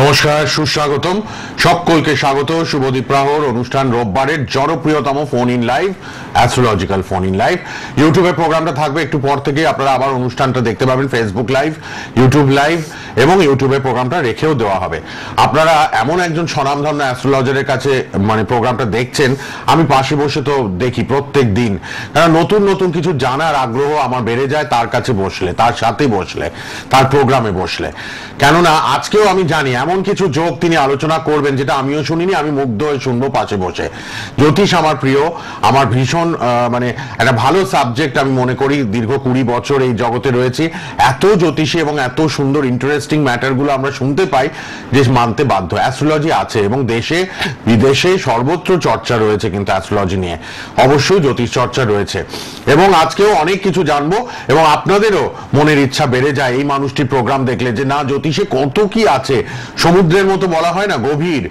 নমস্কার, সুস্বাগতম সকলকে স্বাগত শুভদীপ প্রহর অনুষ্ঠান রোববারের জনপ্রিয়তম phone in live astrological phone in live. ইউটিউবে প্রোগ্রামটা থাকবে একটু পর থেকে, আপনারা আবার অনুষ্ঠানটা দেখতে পাবেন ফেসবুক লাইভ, ইউটিউব লাইভ এবং ইউটিউবে প্রোগ্রামটা রেখেও দেওয়া হবে। আপনারা এমন একজন স্বনামধন্য অ্যাস্ট্রোলজারের কাছে প্রোগ্রামটা দেখছেন, আমি পাশে বসে তো দেখি প্রত্যেক দিন, কারণ নতুন নতুন কিছু জানার আগ্রহ আমার বেড়ে যায় তার কাছে বসলে, তার সাথে বসলে, তার প্রোগ্রামে বসলে। কেননা আজকেও আমি জানি এমন কিছু যোগ তিনি আলোচনা করবেন যেটা আমিও শুনিনি, আমি মুগ্ধ হয়ে শুনবো পাশে বসে। জ্যোতিষ আমার প্রিয়, আমার ভীষণ একটা ভালো সাবজেক্ট আমি মনে করি। দীর্ঘ 20 বছর এই জগতে রয়েছি, এত জ্যোতিষী এবং এত সুন্দর ইন্টারেস্টিং ম্যাটারগুলো আমরা শুনতে পাই যে মানতে বাধ্য। অ্যাস্ট্রোলজি আছে এবং দেশে বিদেশে সর্বত্র চর্চা রয়েছে, কিন্তু অ্যাস্ট্রোলজি নিয়ে অবশ্যই জ্যোতিষ চর্চা রয়েছে। এবং আজকেও অনেক কিছু জানবো এবং আপনাদেরও মনের ইচ্ছা বেড়ে যায় এই মানুষটির প্রোগ্রাম দেখলে যে না, জ্যোতিষে কত কি আছে, সমুদ্রের মতো বলা হয় না, গভীর,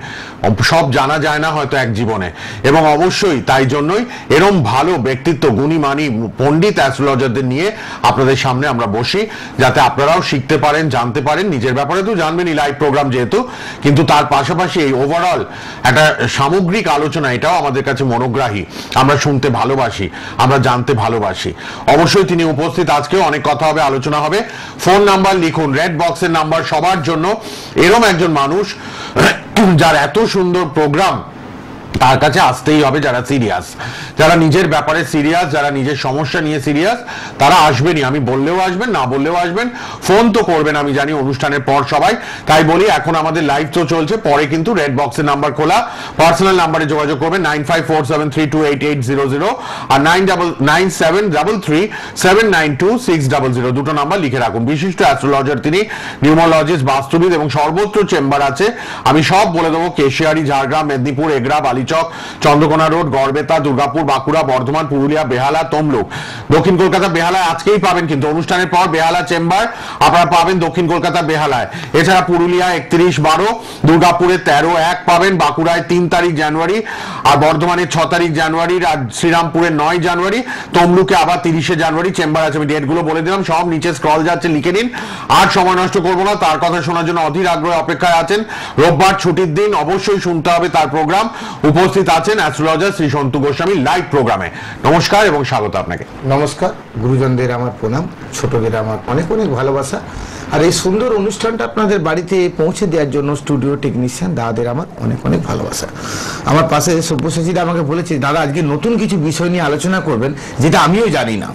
সব জানা যায় না হয়তো এক জীবনে। এবং অবশ্যই তাই জন্যই এরম ভালো ব্যক্তিত্ব, গুণী মানি পণ্ডিত অ্যাস্ট্রোলজারদের নিয়ে আপনাদের সামনে আমরা বসি, যাতে আপনারাও শিখতে পারেন, জানতে পারেন। নিজের ব্যাপারে তো জানবেনই লাইভ প্রোগ্রাম যেহেতু, কিন্তু তার পাশাপাশি এই ওভারঅল একটা সামগ্রিক আলোচনা, এটাও আমাদের কাছে মনোগ্রাহী। আমরা শুনতে ভালোবাসি, আমরা জানতে ভালোবাসি। অবশ্যই তিনি উপস্থিত, আজকেও অনেক কথা হবে, আলোচনা হবে। ফোন নাম্বার লিখুন, রেড বক্সের নাম্বার সবার জন্য। এরম একজন মানুষ যার এত সুন্দর প্রোগ্রাম, তার কাছে আসতেই হবে যারা সিরিয়াস, যারা নিজের ব্যাপারে সিরিয়াস, যারা নিজের সমস্যা নিয়ে সিরিয়াস, তারা আসবেনই। আমি বললেও আসবেন, না বললেও আসবেন, ফোন তো করবেন আমি জানি অনুষ্ঠানের পর সবাই। তাই বলি এখন আমাদের লাইভ তো চলছে, পরে কিন্তু রেড বক্সের নাম্বার খোলা, পার্সোনাল নাম্বারে যোগাযোগ করবেন 9547328800 আর 973337926000, দুটো নাম্বার লিখে রাখুন। বিশিষ্ট অ্যাস্ট্রোলজার তিনি, নিউমোলজিস্ট, বাস্তুবিদ এবং সর্বত্র চেম্বার আছে। আমি সব বলে দেবো, কেশিয়ারি, ঝাড়গ্রাম, মেদিনীপুর, এগরা, বালিচক, চন্দ্রকোনা রোড, গড়বেতা, দুর্গাপুর, বাঁকুড়া, বর্ধমান, পুরুলিয়া, বেহালা, তমলুক। দক্ষিণ কলকাতা বেহালায় আজকেই পাবেন, কিন্তু অনুষ্ঠানের পর বেহালা চেম্বার আপনারা পাবেন দক্ষিণ কলকাতা বেহালায়। এছাড়া পুরুলিয়া 31/12, দুর্গাপুরে 13/1 পাবেন, বাঁকুড়ায় 3 তারিখ জানুয়ারি, আর বর্ধমানে 6 তারিখ জানুয়ারি, আর শ্রীরামপুরে 9 জানুয়ারি, তমলুকে আবার 30 জানুয়ারি চেম্বার আছে। আমি ডেটগুলো বলে দিলাম, সব নিচে স্ক্রল যাচ্ছে, লিখে নিন। আর সময় নষ্ট করবো না, তার কথা শোনার জন্য অধীর আগ্রহে অপেক্ষায় আছেন। রোববার ছুটির দিন, অবশ্যই শুনতে হবে তার প্রোগ্রাম। উপস্থিত আছেন অ্যাস্ট্রোলজার শ্রী সন্তু গোস্বামী লাইভ প্রোগ্রামে। নমস্কার এবং স্বাগত আপনাকে। নমস্কার, গুরুজনদের আমার প্রণাম, ছোটদের আমার অনেক অনেক ভালোবাসা। আর এই সুন্দর অনুষ্ঠানটা আপনাদের বাড়িতে পৌঁছে দেওয়ার জন্য স্টুডিও টেকনিশিয়ান দাদাদের আমার অনেক অনেক ভালোবাসা। আমার পাশে সব্যসাচীরা আমাকে বলেছে, দাদা আজকে নতুন কিছু বিষয় নিয়ে আলোচনা করবেন যেটা আমিও জানি না।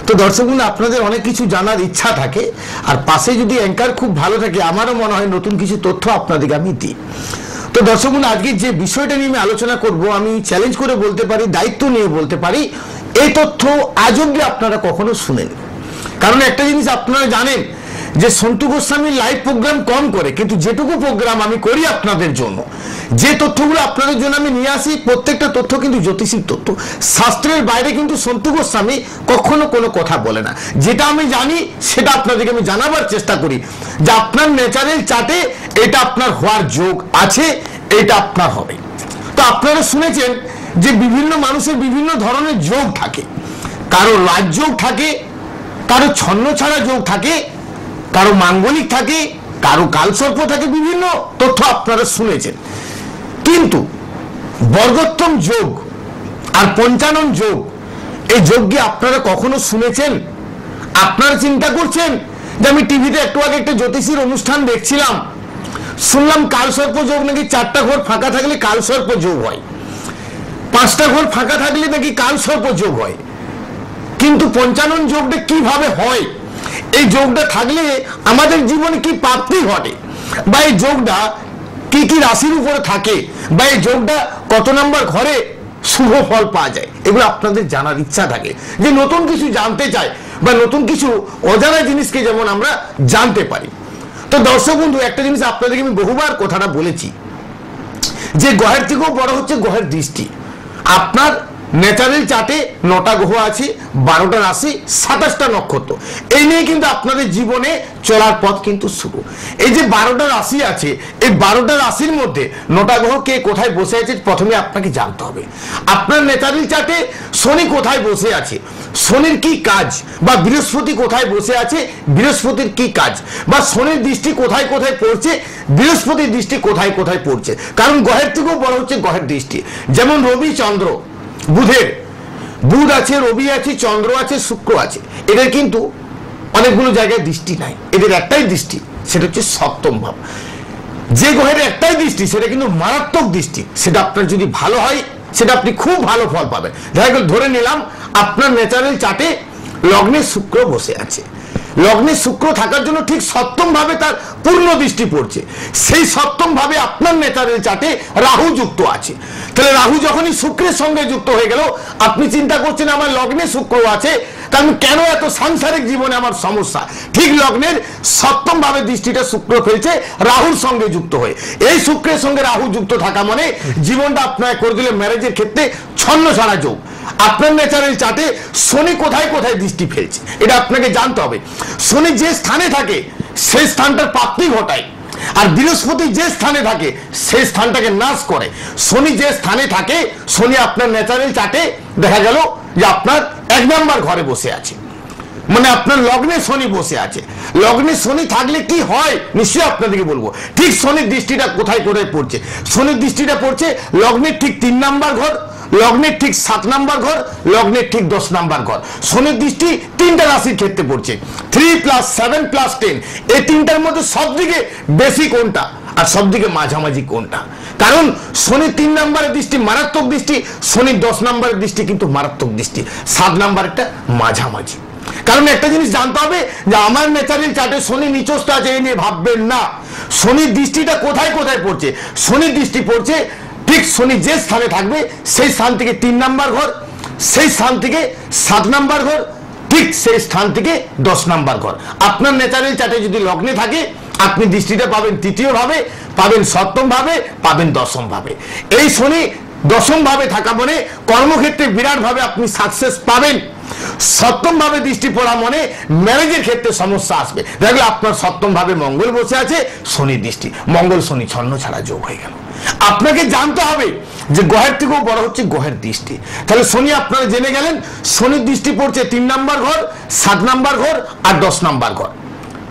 তো দর্শকবৃন্দ, আপনাদের অনেক কিছু জানার ইচ্ছা থাকে, আর পাশে যদি অ্যাঙ্কার খুব ভালো থাকে, আমারও মনে হয় নতুন কিছু তথ্য আপনাদেরকে আমি দিই। তো দর্শকবৃন্দ, আজকে যে বিষয়টা নিয়ে আমি আলোচনা করব, আমি চ্যালেঞ্জ করে বলতে পারি, দায়িত্ব নিয়ে বলতে পারি, এই তথ্য আজ অব্দি আপনারা কখনো শুনেন। কারণ একটা জিনিস আপনারা জানেন যে সন্তু গোস্বামীর লাইভ প্রোগ্রাম কম করে, কিন্তু যেটুকু প্রোগ্রাম আমি করি আপনাদের জন্য, যে তথ্যগুলো আপনাদের জন্য আমি নিয়ে আসি, প্রত্যেকটা তথ্য কিন্তু জ্যোতিষিক তথ্য। শাস্ত্রের বাইরে কিন্তু সন্তু গোস্বামী কখনো কোনো কথা বলে না। যেটা আমি জানি সেটা আপনাদেরকে আমি জানাবার চেষ্টা করি, যে আপনার ন্যাচারাল চার্টে এটা আপনার হওয়ার যোগ আছে, এটা আপনার হবে। তো আপনারা শুনেছেন যে বিভিন্ন মানুষের বিভিন্ন ধরনের যোগ থাকে, কারো রাজযোগ থাকে, কারো ছন্ন ছাড়া যোগ থাকে, কারো মাঙ্গলিক থাকে, কারো কালসর্প থাকে, বিভিন্ন তথ্য আপনারা শুনেছেন। কিন্তু বর্গোত্তম যোগ আর পঞ্চানন যোগ, এই যোগকে আপনারা কখনো শুনেছেন? আপনারা চিন্তা করছেন যে আমি টিভিতে একটু আগে একটা জ্যোতিষীর অনুষ্ঠান দেখছিলাম, শুনলাম কালসর্প যোগ নাকি 4টা ঘর ফাঁকা থাকলে কালসর্প যোগ হয়, 5টা ঘর ফাঁকা থাকলে নাকি কালসর্প যোগ হয়। কিন্তু পঞ্চানন যোগটা কিভাবে হয়, এই যোগটা থাকলে আমাদের জীবনে কি প্রাপ্তি ঘটে, বা এই যোগটা কি কি রাশির উপরে থাকে, বা এই যোগটা কত নম্বর ঘরে শুভ ফল পাওয়া যায়, এগুলো আপনাদের জানার ইচ্ছা থাকে, যে নতুন কিছু জানতে চাই, বা নতুন কিছু অজানা জিনিসকে যেমন আমরা জানতে পারি। তো দর্শক বন্ধু, একটা জিনিস আপনাদেরকে আমি বহুবার কথাটা বলেছি, যে গ্রহের থেকেও বড় হচ্ছে গ্রহের দৃষ্টি। আপনার ন্যাচারাল চার্টে 9টা গ্রহ আছে, 12টা রাশি, 27টা নক্ষত্র। এই নিয়ে কিন্তু আপনাদের জীবনে চলার পথ কিন্তু শুরু। এই যে 12টা রাশি আছে, এই 12টা রাশির মধ্যে 9টা গ্রহ কে কোথায় বসে আছে প্রথমে আপনাকে জানতে হবে। আপনার ন্যাচারাল চার্টে শনি কোথায় বসে আছে, শনির কি কাজ, বা বৃহস্পতি কোথায় বসে আছে, বৃহস্পতির কি কাজ, বা শনির দৃষ্টি কোথায় কোথায় পড়ছে, বৃহস্পতির দৃষ্টি কোথায় কোথায় পড়ছে। কারণ গ্রহের থেকেও বড় হচ্ছে গ্রহের দৃষ্টি। যেমন রবি চন্দ্র, বুধের, বুধ আছে, রবি আছে, চন্দ্র আছে, শুক্র আছে, এদের কিন্তু অনেকগুলো জায়গায় দৃষ্টি নাই, এদের একটাই দৃষ্টি, সেটা হচ্ছে সপ্তম ভাব। যে গ্রহের একটাই দৃষ্টি সেটা কিন্তু মারাত্মক দৃষ্টি, সেটা আপনার যদি ভালো হয় সেটা আপনি খুব ভালো ফল পাবেন। ধরে নিলাম আপনার ন্যাচারাল চার্টে লগ্নে শুক্র বসে আছে, লগ্নে শুক্র থাকার জন্য ঠিক সপ্তম ভাবে তার পূর্ণ দৃষ্টি পড়ছে, সেই সপ্তম ভাবে আপনার ন্যাচারাল চার্টে রাহু যুক্ত আছে। তাহলে রাহু যখনই শুক্রের সঙ্গে যুক্ত হয়ে গেল, আপনি চিন্তা করছেন আমার লগ্নে শুক্র আছে, কারণ কেন এত সাংসারিক জীবনে আমার সমস্যা। ঠিক লগ্নের সপ্তম ভাবে দৃষ্টিটা শুক্র ফেলছে রাহুর সঙ্গে যুক্ত হয়ে। এই শুক্রের সঙ্গে রাহু যুক্ত থাকা মানে জীবনটা আপনার করে দিলে ম্যারেজের ক্ষেত্রে ছন্ন ছাড়া যোগ। আপনার ন্যাচারাল চার্টে শনি কোথায় কোথায় দৃষ্টি ফেলছে এটা আপনাকে জানতে হবে। শনি যে স্থানে থাকে সেই স্থানটার প্রাপ্তি ঘটায়, আর বৃহস্পতি যে স্থানে থাকে সেই স্থানটাকে নাশ করে। শনি যে স্থানে থাকে, শনি আপনার ন্যাচারাল চার্টে দেখা গেল যে আপনার 1 নম্বর ঘরে বসে আছে, মানে আপনার লগ্নে শনি বসে আছে। লগ্নে শনি থাকলে কি হয় নিশ্চয়ই আপনাদেরকে বলবো। ঠিক শনির দৃষ্টিটা কোথায় কোথায় পড়ছে, শনির দৃষ্টিটা পড়ছে লগ্নের ঠিক 3 নম্বর ঘর, লগ্নের ঠিক 7 নম্বর ঘর, লগ্নের ঠিক 10 নম্বর ঘর। শনির দৃষ্টি 3টা রাশির ক্ষেত্রে পড়ছে, 3 + 7 + 10। এই 3টার মধ্যে সব থেকে বেশি কোনটা আর সব থেকে মাঝামাঝি কোনটা? কারণ শনির 3 নম্বরের দৃষ্টি মারাত্মক দৃষ্টি, শনির 10 নম্বরের দৃষ্টি কিন্তু মারাত্মক দৃষ্টি, 7 নম্বরটা মাঝামাঝি। কারণ একটা জিনিস জানতে হবে যে আমার ন্যাচারাল চার্টে শনি নিচস্থ আছে এই নিয়ে ভাববেন না। শনির দৃষ্টিটা কোথায় কোথায় পড়ছে, শনির দৃষ্টি পড়ছে ঠিক শনি যে স্থানে থাকবে সেই স্থান থেকে 3 নম্বর ঘর, সেই স্থান থেকে 7 নম্বর ঘর, ঠিক সেই স্থান থেকে 10 নম্বর ঘর। আপনার ন্যাচারাল চার্টে যদি লগ্নে থাকে আপনি দৃষ্টিটা পাবেন 3য় ভাবে, পাবেন 7ম ভাবে, পাবেন 10ম ভাবে। এই শনি 10ম ভাবে থাকা মানে কর্মক্ষেত্রে বিরাট ভাবে আপনি সাকসেস পাবেন। 7ম ভাবে দৃষ্টি পড়া মানে ম্যারেজের ক্ষেত্রে সমস্যা আসবে। দেখলে আপনার 7ম ভাবে মঙ্গল বসে আছে, শনির দৃষ্টি, মঙ্গল শনি ছন্ন ছাড়া যোগ হয়ে গেল। আপনাকে জানতে হবে যে গ্রহের থেকেও বড় হচ্ছে গ্রহের দৃষ্টি। তাহলে শনি আপনারা জেনে গেলেন শনির দৃষ্টি পড়ছে 3 নম্বর ঘর, 7 নম্বর ঘর আর 10 নম্বর ঘর।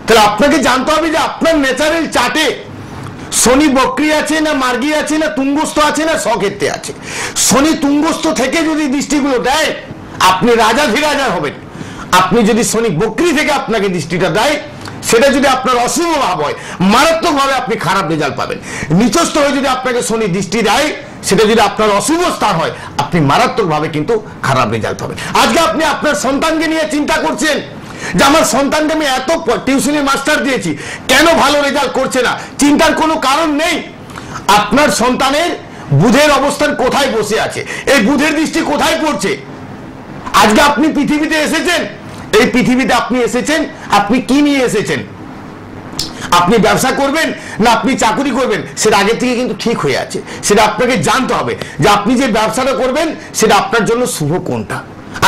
তাহলে আপনাকে জানতে হবে যে আপনার ন্যাচারাল চার্টে শনি বক্রি আছে না মার্গী আছে না তুঙ্গস্থ আছে না স্বক্ষেত্রে আছে। শনি তুঙ্গস্থ থেকে যদি দৃষ্টিগুলো দেয় আপনি রাজাধিরাজা হবেন। আপনি যদি শনি বক্রি থেকে আপনাকে দৃষ্টিটা দেয় সেটা যদি আপনার অশুভ ভাব হয় মারাত্মক ভাবে আপনি খারাপ রেজাল্ট পাবেন। নিচস্থ হয়ে যদি আপনাকে শনি দৃষ্টি দেয় সেটা যদি আপনার অশুভ স্থান হয় আপনি মারাত্মক ভাবে কিন্তু খারাপ রেজাল্ট পাবেন। আজকে আপনি আপনার সন্তানকে নিয়ে চিন্তা করছেন যে আমার সন্তানকে আমি এত টিউশনি মাস্টার দিয়েছি কেন ভালো রেজাল্ট করছে না, চিন্তার কোনো কারণ নেই। আপনার সন্তানের বুধের অবস্থান কোথায় বসে আছে, এই বুধের দৃষ্টি কোথায় পড়ছে। আজকে আপনি পৃথিবীতে এসেছেন, এই পৃথিবীতে আপনি এসেছেন, আপনি কি নিয়ে এসেছেন? আপনি ব্যবসা করবেন না আপনি চাকরি করবেন সেটা আগে থেকে কিন্তু ঠিক হয়ে আছে। সেটা আপনাকে জানতে হবে যে আপনি যে ব্যবসাটা করবেন সেটা আপনার জন্য শুভ কোনটা।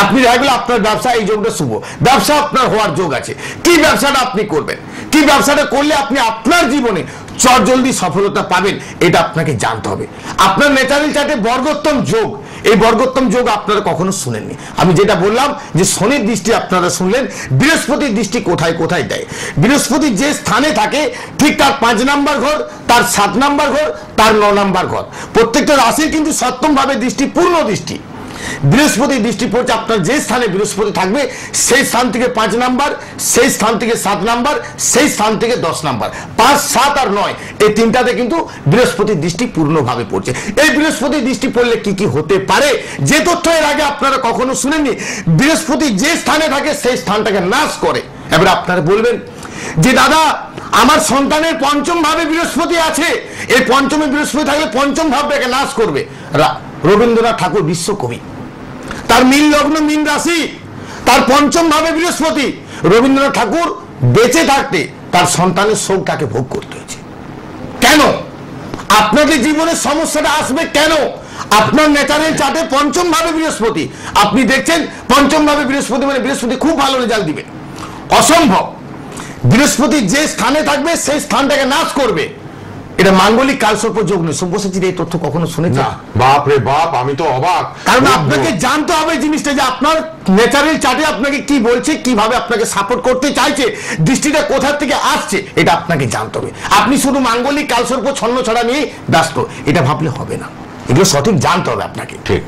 আপনি দেখা গেল আপনার ব্যবসা এই যোগটা শুভ, ব্যবসা আপনার হওয়ার যোগ আছে, কি ব্যবসাটা আপনি করবেন, কি ব্যবসাটা করলে আপনি আপনার জীবনে চটজলদি সফলতা পাবেন এটা আপনাকে জানতে হবে। আপনার ন্যাচারাল চার্টে বর্গোত্তম যোগ, এই বর্গোত্তম যোগ আপনারা কখনো শুনেননি। আমি যেটা বললাম যে শনির দৃষ্টি আপনারা শুনলেন, বৃহস্পতির দৃষ্টি কোথায় কোথায় দেয়। বৃহস্পতি যে স্থানে থাকে ঠিক তার 5 নম্বর ঘর, তার 7 নম্বর ঘর, তার 9 নম্বর ঘর। প্রত্যেকটা রাশির কিন্তু 7ম ভাবে দৃষ্টি পূর্ণ দৃষ্টি। বৃহস্পতি দৃষ্টি পড়ছে আপনার যে স্থানে বৃহস্পতি থাকবে সেই স্থান থেকে 5 নাম্বার, সেই স্থান থেকে 7 নাম্বার, সেই স্থান থেকে 10 নাম্বার। 5, 7 আর 9 এই তিনটাতে কিন্তু বৃহস্পতির দৃষ্টি পূর্ণভাবে পড়ছে। এই বৃহস্পতির দৃষ্টি পড়লে কি কি হতে পারে যে তথ্য এর আগে আপনারা কখনো শুনেননি। বৃহস্পতি যে স্থানে থাকে সেই স্থানটাকে নাশ করে। এবার আপনারা বলবেন যে দাদা আমার সন্তানের 5ম ভাবে বৃহস্পতি আছে, এই 5মে বৃহস্পতি থাকলে 5ম ভাবটাকে নাশ করবে। রবীন্দ্রনাথ ঠাকুর বিশ্বকবি, তার মীন লগ্ন মীন রাশি, তার 5ম ভাবে বৃহস্পতি। রবীন্দ্রনাথ ঠাকুর বেঁচে থাকতে তার সন্তানের শোক তাকে ভোগ করতে হয়েছে। কেন? আপনাদের জীবনের সমস্যাটা আসবে কেন? আপনার ন্যাচারাল চার্টে পঞ্চম ভাবে বৃহস্পতি, আপনি দেখছেন পঞ্চম ভাবে বৃহস্পতি মানে বৃহস্পতি খুব ভালো রেজাল্ট দিবে। অসম্ভব, বৃহস্পতি যে স্থানে থাকবে সেই স্থানটাকে নাশ করবে। এটা মাঙ্গলিক কালসর্প যোগ নয়। সব্যসাচীর এই তথ্য কখনো শুনেছেন? বাপ রে বাপ, আমি তো অবাক। কারণ আপনাকে জানতে হবে জিনিসটা যে আপনার ন্যাচারাল চার্টে আপনাকে কি বলছে, কিভাবে আপনাকে সাপোর্ট করতে চাইছে, দৃষ্টিটা কোথা থেকে আসছে, এটা আপনাকে জানতে হবে। আপনি শুধু মাঙ্গলিক কালসর্প ছন্ন ছড়া নিয়ে ব্যস্ত, এটা ভাবলে হবে না, এগুলো সঠিক জানতে হবে আপনাকে। ঠিক,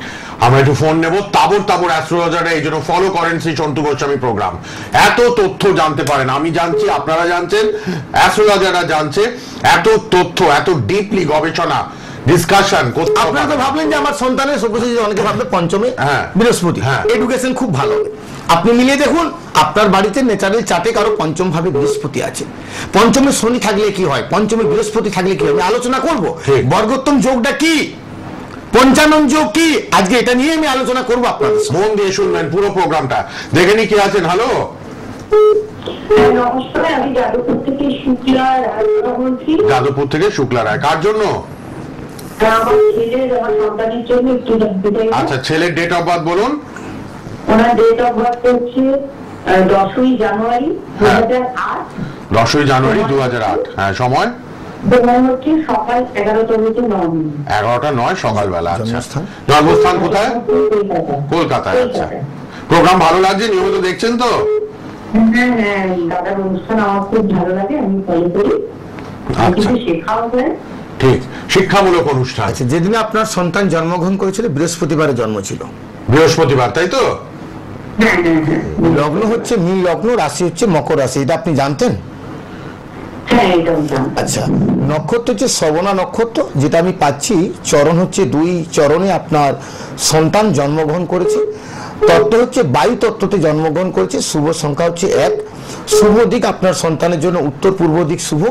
আমরা একটু ফোন নেব। তাবর তাবর অ্যাস্ট্রোলজারে এই জন্য ফলো করেন শ্রী সন্তু গোস্বামী প্রোগ্রাম। এত তথ্য জানতে পারেন, আমি জানছি, আপনারা জানছেন, অ্যাস্ট্রোলজাররা জানছে। এত তথ্য, এত ডিপলি গবেষণা, ডিসকাশন। আপনারা তো ভাবলেন যে আমার সন্তানের সব্যসাচী, অনেকে ভাববে পঞ্চমে বৃহস্পতি, এডুকেশন খুব ভালো হবে। আপনি মিলিয়ে দেখুন আপনার বাড়িতে ন্যাচারাল চার্টে কারো পঞ্চম ভাবে বৃহস্পতি আছে। পঞ্চমে শনি থাকলে কি হয়, পঞ্চমে বৃহস্পতি থাকলে কি হয়, আমি আলোচনা করব। বর্গোত্তম যোগটা কি, পঞ্চানন যোগ কি, আজকে এটা নিয়ে আমি আলোচনা করবো আপনাদের। মন দিয়ে শুনবেন পুরো প্রোগ্রামটা। দেখে নি কে আছেন। হ্যালো, নমস্কার, আমি যাদবপুর থেকে শুক্লা রায় বলছি। যাদবপুর থেকে শুক্লা রায়, কার জন্য? আমার ছেলের, আমার সন্তানের জন্য একটু জানতে চাই। আচ্ছা, ছেলের ডেট অফ বার্থ বলুন। ওনার ডেট অফ বার্থ হচ্ছে 10ই জানুয়ারি 2008। 10ই জানুয়ারি 2008। হ্যাঁ, সময় হচ্ছে সকাল 11টা থেকে 9 মিনিট। 11টা 9 সকালবেলা। আচ্ছা, জন্মস্থান কোথায়? কলকাতায়। আচ্ছা, প্রোগ্রাম ভালো লাগছে, নিয়মিত দেখছেন তো? হ্যাঁ হ্যাঁ, দাদার অনুষ্ঠান আমার খুব ভালো লাগে, আমি ফলো করি, কিছু শেখাও যায়। ঠিক, শিক্ষামূলক অনুষ্ঠান। আচ্ছা, যেদিন আপনার সন্তান জন্মগ্রহণ করেছিল বৃহস্পতিবারে জন্ম ছিল। বৃহস্পতিবার, তাই তো? লগ্ন হচ্ছে মীন লগ্ন, রাশি হচ্ছে মকর রাশি, এটা আপনি জানতেন? আচ্ছা, নক্ষত্র হচ্ছে শ্রবণা নক্ষত্র, যেটা আমি পাচ্ছি। চরণ হচ্ছে 2 চরণে আপনার সন্তান জন্মগ্রহণ করেছে। তত্ত্ব হচ্ছে বায়ু তত্ত্বতে জন্মগ্রহণ করেছে। শুভ সংখ্যা হচ্ছে 1। শুভ দিক আপনার সন্তানের জন্য উত্তর পূর্ব দিক শুভ।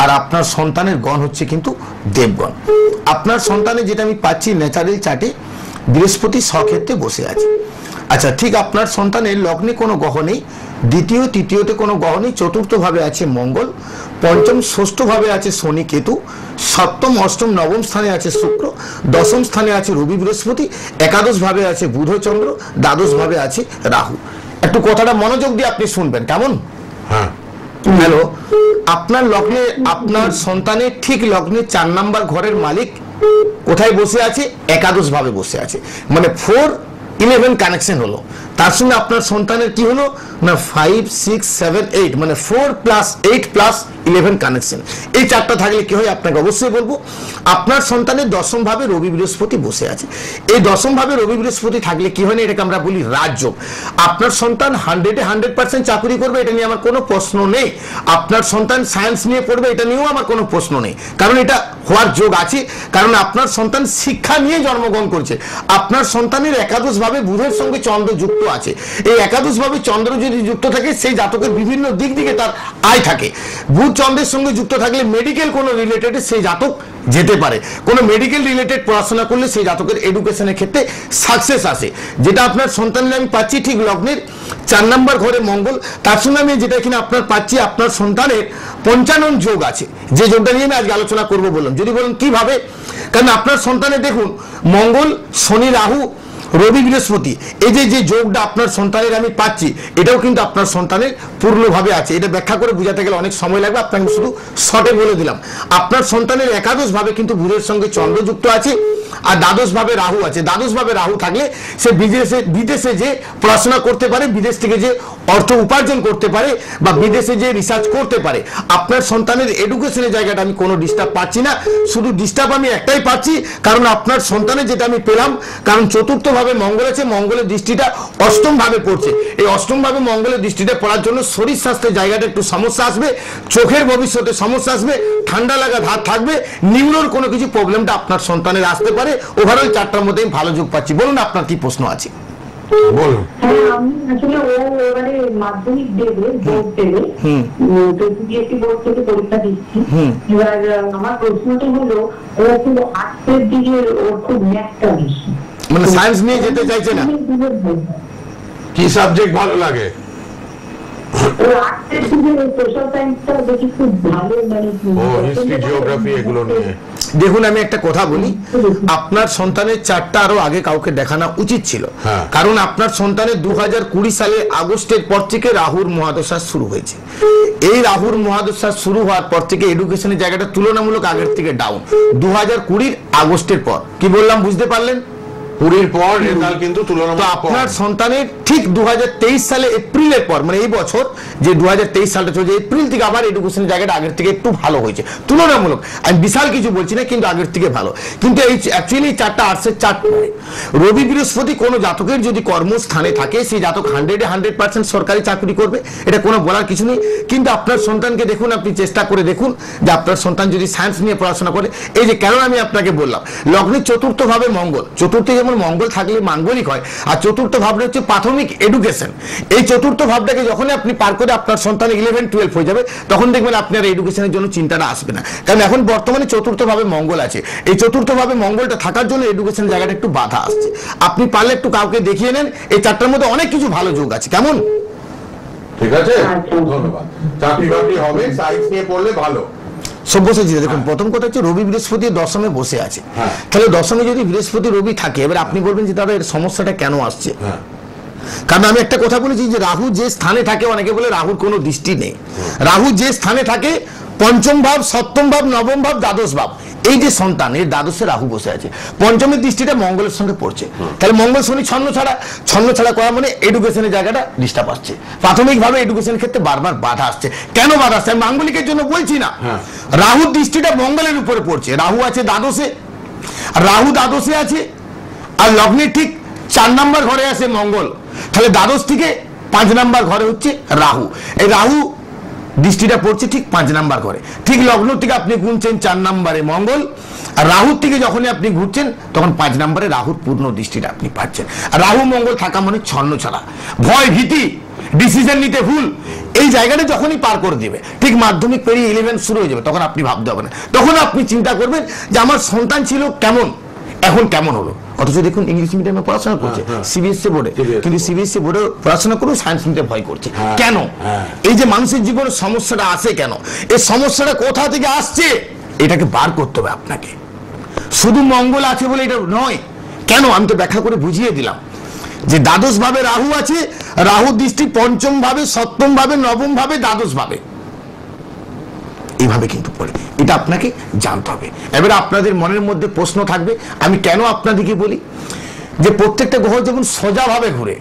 আর আপনার সন্তানের গণ হচ্ছে কিন্তু দেবগণ। আপনার সন্তানের যেটা আমি পাচ্ছি ন্যাচারাল চার্টে বৃহস্পতি স্বক্ষেত্রে বসে আছে। আচ্ছা, ঠিক আপনার সন্তানের লগ্নে কোনো গ্রহ নেই, দ্বিতীয় তৃতীয়তে কোনো গ্রহ নেই, চতুর্থ ভাবে আছে মঙ্গল, পঞ্চম ষষ্ঠ ভাবে আছে শনি কেতু, সপ্তম অষ্টম নবম স্থানে আছে শুক্র, দশম স্থানে আছে রবি বৃহস্পতি, একাদশ ভাবে আছে বুধ চন্দ্র, দ্বাদশ ভাবে আছে রাহু। একটু কথাটা মনোযোগ দিয়ে আপনি শুনবেন, কেমন? হ্যাঁ, হ্যালো, আপনার লগ্নে, আপনার সন্তানের ঠিক লগ্নে 4 নম্বর ঘরের মালিক কোথায় বসে আছে? একাদশ ভাবে বসে আছে, মানে 4-11 কানেকশন হলো। তার সঙ্গে আপনার সন্তানের কি হলো না 5, 6, 7, 8, মানে 4 + 8 + 11 কানেকশন। এই চারটা থাকলে কি হয় আপনাকে অবশ্যই বলবো। আপনার সন্তানের দশম ভাবে রবি বৃহস্পতি বসে আছে। এই দশম ভাবে রবি বৃহস্পতি থাকলে কি হয় না, এটাকে আমরা বলি রাজযোগ। আপনার সন্তান 100% চাকরি করবে, এটা নিয়ে আমার কোনো প্রশ্ন নেই। আপনার সন্তান সায়েন্স নিয়ে পড়বে, এটা নিয়েও আমার কোনো প্রশ্ন নেই, কারণ এটা হওয়ার যোগ আছে। কারণ আপনার সন্তান শিক্ষা নিয়ে জন্মগ্রহণ করছে। আপনার সন্তানের একাদশ ভাবে বুধের সঙ্গে চন্দ্র যুক্ত আছে। এই একাদশ ভাবে চন্দ্র যদি যুক্ত থাকে, সেই জাতকের বিভিন্ন দিক থেকে তার আয় থাকে। বুধ চন্দ্রের সঙ্গে যুক্ত থাকলে মেডিকেল কোনো রিলেটেড সেই জাতক যেতে পারে। কোনো মেডিকেল রিলেটেড পড়াশোনা করলে সেই জাতকের এডুকেশনের ক্ষেত্রে সাকসেস আসে। যেটা আপনার সন্তানের আমি পাচ্ছি ঠিক লগ্নের 4 নম্বর ঘরে মঙ্গল। তার সঙ্গে আমি যেটা কিনা আপনার পাচ্ছি, আপনার সন্তানের পঞ্চানন যোগ আছে, যে যোগটা নিয়ে আমি আজকে আলোচনা করবো বললাম। যদি বলেন কিভাবে, কারণ আপনার সন্তানের দেখুন মঙ্গল, শনি, রাহু, রবি, বৃহস্পতি, এই যে যোগটা আপনার সন্তানের আমি পাচ্ছি, এটাও কিন্তু আপনার সন্তানের পূর্ণভাবে আছে। এটা ব্যাখ্যা করে বোঝাতে গেলে অনেক সময় লাগবে, আপনাকে শুধু শর্টে বলে দিলাম। আপনার সন্তানের একাদশ ভাবে কিন্তু বুধের সঙ্গে চন্দ্র যুক্ত আছে, আর দ্বাদশ ভাবে রাহু আছে। দ্বাদশ ভাবে রাহু থাকলে সে বিদেশে যে পড়াশোনা করতে পারে, বিদেশ থেকে যে অর্থ উপার্জন করতে পারে, বা বিদেশে যে রিসার্চ করতে পারে। আপনার সন্তানের এডুকেশনের জায়গাটা আমি কোনো ডিস্টার্ব পাচ্ছি না। শুধু ডিস্টার্ব আমি একটাই পাচ্ছি, কারণ আপনার সন্তানের যেটা আমি পেলাম, কারণ চতুর্থ ভাবে মঙ্গল আছে, মঙ্গলের দৃষ্টিটা অষ্টম ভাবে পড়ছে। এই অষ্টম ভাবে মঙ্গলের দৃষ্টিটা পড়ার জন্য শরীর স্বাস্থ্যের জায়গাটা একটু সমস্যা আসবে, চোখের ভবিষ্যতে সমস্যা আসবে, ঠান্ডা লাগা ধার থাকবে, নিম্নর কোনো কিছু প্রবলেমটা আপনার সন্তানের আসতে পারে। ওভারঅল 4টার মধ্যে আমি ভালো যোগ পাচ্ছি। বলুন আপনার কি প্রশ্ন আছে? বলুন। আমি আসলে ও এবারে মাধ্যমিক দেবে, বোর্ড দেবে, তো সিবিএসই বোর্ড থেকে পরীক্ষা দিচ্ছি। এবার আমার প্রশ্নটা হলো, ও কিন্তু আর্টসের দিকে ওর খুব ম্যাথটা বেশি, মানে সায়েন্স নিয়ে যেতে চাইছে না। কি সাবজেক্ট ভালো লাগে? ও আর্টসের দিকে সোশ্যাল সায়েন্সটা দেখি খুব ভালো, মানে ও হিস্ট্রি, জিওগ্রাফি এগুলো নিয়ে। দেখুন আমি একটা কথা বলি, আপনার সন্তানের চারটা আরো আগে কাউকে দেখানো উচিত ছিল, কারণ আপনার সন্তানের 2020 সালে আগস্টের পর থেকে রাহুর মহাদশা শুরু হয়েছে। এই রাহুর মহাদশা শুরু হওয়ার পর থেকে এডুকেশনের জায়গাটা তুলনামূলক আগের থেকে ডাউন। 2020 আগস্টের পর, কি বললাম বুঝতে পারলেন? 20 পর রেজাল্ট কিন্তু তুলনামূলক আপনার সন্তানের ঠিক 2023 সালে এপ্রিলের পর, মানে এই বছর যে 2023 সালটা চলছে, এপ্রিল থেকে আবার এডুকেশনের জায়গাটা আগের থেকে একটু ভালো হয়েছে তুলনামূলক। আমি বিশাল কিছু বলছি না, কিন্তু আগের থেকে ভালো। কিন্তু এই অ্যাকচুয়ালি চারটা আর্টসের চার্ট নয়। রবি বৃহস্পতি কোনো জাতকের যদি কর্মস্থানে থাকে, সেই জাতক 100% সরকারি চাকরি করবে, এটা কোনো বলার কিছু নেই। কিন্তু আপনার সন্তানকে দেখুন, আপনি চেষ্টা করে দেখুন যে আপনার সন্তান যদি সায়েন্স নিয়ে পড়াশোনা করে, এই যে কেন আমি আপনাকে বললাম লগ্নের চতুর্থ ভাবে মঙ্গল, চতুর্থ যেমন মঙ্গল থাকলে মাঙ্গলিক হয়, আর চতুর্থ ভাবটা হচ্ছে প্রাথমিক এডুকেশন। এই চতুর্থ ভাবটাকে যখন আপনি পার করে আপনার সন্তান 11-12 হয়ে যাবে, তখন দেখবেন আপনার এডুকেশনের জন্য চিন্তাটা আসবে না। কারণ এখন বর্তমানে চতুর্থ ভাবে মঙ্গল আছে, এই চতুর্থ ভাবে মঙ্গলটা থাকার জন্য এডুকেশন জায়গাটা একটু বাধা আসছে। আপনি পারলে একটু কাউকে দেখিয়ে নেন, এই চারটার মধ্যে অনেক কিছু ভালো যোগ আছে। কেমন? ঠিক আছে, ধন্যবাদ। চাকরি বাকরি হবে, সায়েন্স নিয়ে পড়লে ভালো। সব্যসাচী দেখুন, প্রথম কথা হচ্ছে রবি বৃহস্পতি দশমে বসে আছে, তাহলে দশমে যদি বৃহস্পতি রবি থাকে, এবার আপনি বলবেন যে দাদা এর সমস্যাটা কেন আসছে? কারণ আমি একটা কথা বলেছি যে রাহু যে স্থানে থাকে, অনেকে বলে রাহুর কোনো দৃষ্টি নেই। রাহু যে স্থানে থাকে, পঞ্চম ভাব, সপ্তম ভাব, নবম ভাব, দ্বাদশ ভাব, এই যে সন্তান, এর দ্বাদশে রাহু বসে আছে, পঞ্চমের দৃষ্টিটা মঙ্গলের সঙ্গে পড়ছে। তাহলে মঙ্গল শনি ছন্ন ছাড়া করা মানে এডুকেশনের জায়গাটা ডিস্টার্ব আসছে। প্রাথমিকভাবে এডুকেশনের ক্ষেত্রে বারবার বাধা আসছে। কেন বাধা আসছে? আমি মাঙ্গলিকের জন্য বলছি না, রাহুর দৃষ্টিটা মঙ্গলের উপরে পড়ছে। রাহু আছে দ্বাদশে, রাহু দ্বাদশে আছে, আর লগ্নের ঠিক 4 নম্বর ঘরে আছে মঙ্গল, তাহলে দ্বাদশ থেকে 5 নম্বর ঘরে হচ্ছে রাহু। এই রাহু দৃষ্টিটা পড়ছে ঠিক 5 নম্বর ঘরে, ঠিক লগ্ন থেকে আপনি গুনছেন 4 নম্বরে মঙ্গল, আর রাহুর থেকে যখনই আপনি ঘুরছেন তখন 5 নম্বরে রাহুর পূর্ণ দৃষ্টিটা আপনি পাচ্ছেন। আর রাহু মঙ্গল থাকা মানে ছন্ন ছাড়া, ভয় ভীতি, ডিসিশন নিতে ভুল, এই জায়গাটা যখনই পার করে দেবে, ঠিক মাধ্যমিক পেরিয়ে 11 শুরু হয়ে যাবে, তখন আপনি ভাবতে হবে না, তখন আপনি চিন্তা করবেন যে আমার সন্তান ছিল কেমন, এখন কেমন হলো। অথচ দেখুন ইংলিশ মিডিয়ামে পড়াশোনা করছে, সিবিএসসি বোর্ডে, কিন্তু সিবিএসসি বোর্ডে পড়াশোনা করেও সায়েন্স নিতে ভয় করছে। কেন? এই যে মানুষের জীবনে সমস্যাটা আসে কেন, এই সমস্যাটা কোথা থেকে আসছে, এটাকে বার করতে হবে আপনাকে। শুধু মঙ্গল আছে বলে এটা নয়। কেন? আমি তো ব্যাখ্যা করে বুঝিয়ে দিলাম যে দ্বাদশ ভাবে রাহু আছে, রাহু দৃষ্টি পঞ্চম ভাবে, সপ্তম ভাবে, নবম ভাবে, দ্বাদশ ভাবে, এইভাবে কিন্তু পড়ে। এটা আপনাকে জানতে হবে। এবার আপনাদের মনের মধ্যে প্রশ্ন থাকবে, আমি কেন আপনাদেরকে বলি যে প্রত্যেকটা গ্রহ যখন সোজা ভাবে ঘুরে,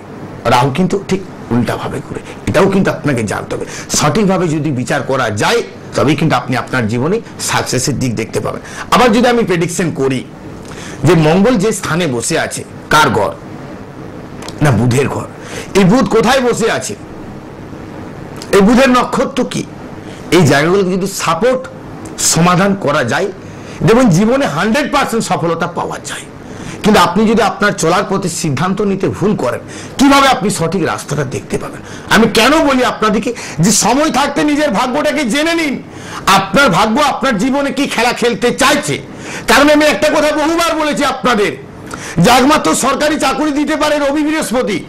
রাহু কিন্তু ঠিক উল্টা ভাবে ঘুরে, এটাও কিন্তু আপনাকে জানতে হবে। সঠিকভাবে যদি বিচার করা যায়, তবেই কিন্তু আপনি আপনার জীবনে সাকসেসের দিক দেখতে পাবেন। আবার যদি আমি প্রেডিকশন করি যে মঙ্গল যে স্থানে বসে আছে, কার ঘর? না বুধের ঘর। এই বুধ কোথায় বসে আছে? এই বুধের নক্ষত্র কি? এই জায়গাগুলো যদি সাপোর্ট সমাধান করা যায়, যেমন জীবনে 100% সফলতা পাওয়া যায়। কিন্তু আপনি যদি আপনার চলার পথে সিদ্ধান্ত নিতে ভুল করেন, কিভাবে আপনি সঠিক রাস্তাটা দেখতে পাবেন? আমি কেন বলি আপনাদেরকে যে সময় থাকতে নিজের ভাগ্যটাকে জেনে নিন, আপনার ভাগ্য আপনার জীবনে কি খেলা খেলতে চাইছে। কারণ আমি একটা কথা বহুবার বলেছি আপনাদের, যে একমাত্র সরকারি চাকরি দিতে পারে রবি বৃহস্পতি।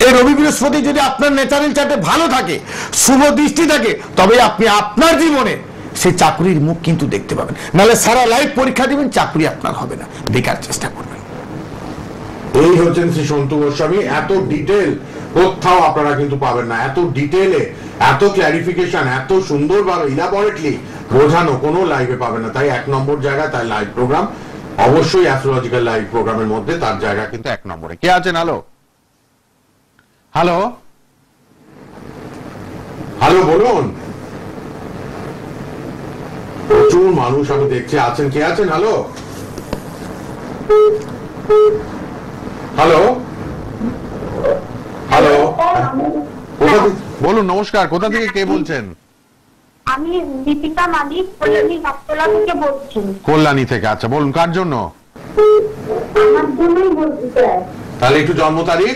এই রবি বৃহস্পতি যদি আপনার ন্যাচারাল চার্টে ভালো থাকে, শুভ দৃষ্টি থাকে, তবে আপনি আপনার জীবনে সেই চাকরির মুখ কিন্তু দেখতে পাবেন। নাহলে সারা লাইফ পরীক্ষা দিবেন, চাকরি আপনার হবে না, বেকার চেষ্টা করবেন। এই হচ্ছেন শ্রী সন্তু গোস্বামী। এত ডিটেল কোথাও আপনারা কিন্তু পাবেন না, এত ডিটেলে, এত ক্ল্যারিফিকেশন, এত সুন্দরভাবে ইলাবরেটলি বোঝানো কোনো লাইভে পাবেন না। তাই 1 নম্বর জায়গা, তাই লাইভ প্রোগ্রাম অবশ্যই অ্যাস্ট্রোলজিক্যাল লাইভ প্রোগ্রামের মধ্যে তার জায়গা কিন্তু 1 নম্বরে। কে আছেন? হ্যালো হ্যালো হ্যালো, বলুন। প্রচুর মানুষ আমি দেখছি আছেন। কে আছেন? হ্যালো হ্যালো হ্যালো, বলুন। নমস্কার, কোথা থেকে কে বলছেন? আমি দীপিকা মালিক, কল্যাণী গাবতলা থেকে বলছি। কল্যাণী থেকে। আচ্ছা, বলুন কার জন্য? আমার জন্যই বলছি স্যার। তাহলে একটু জন্ম তারিখ।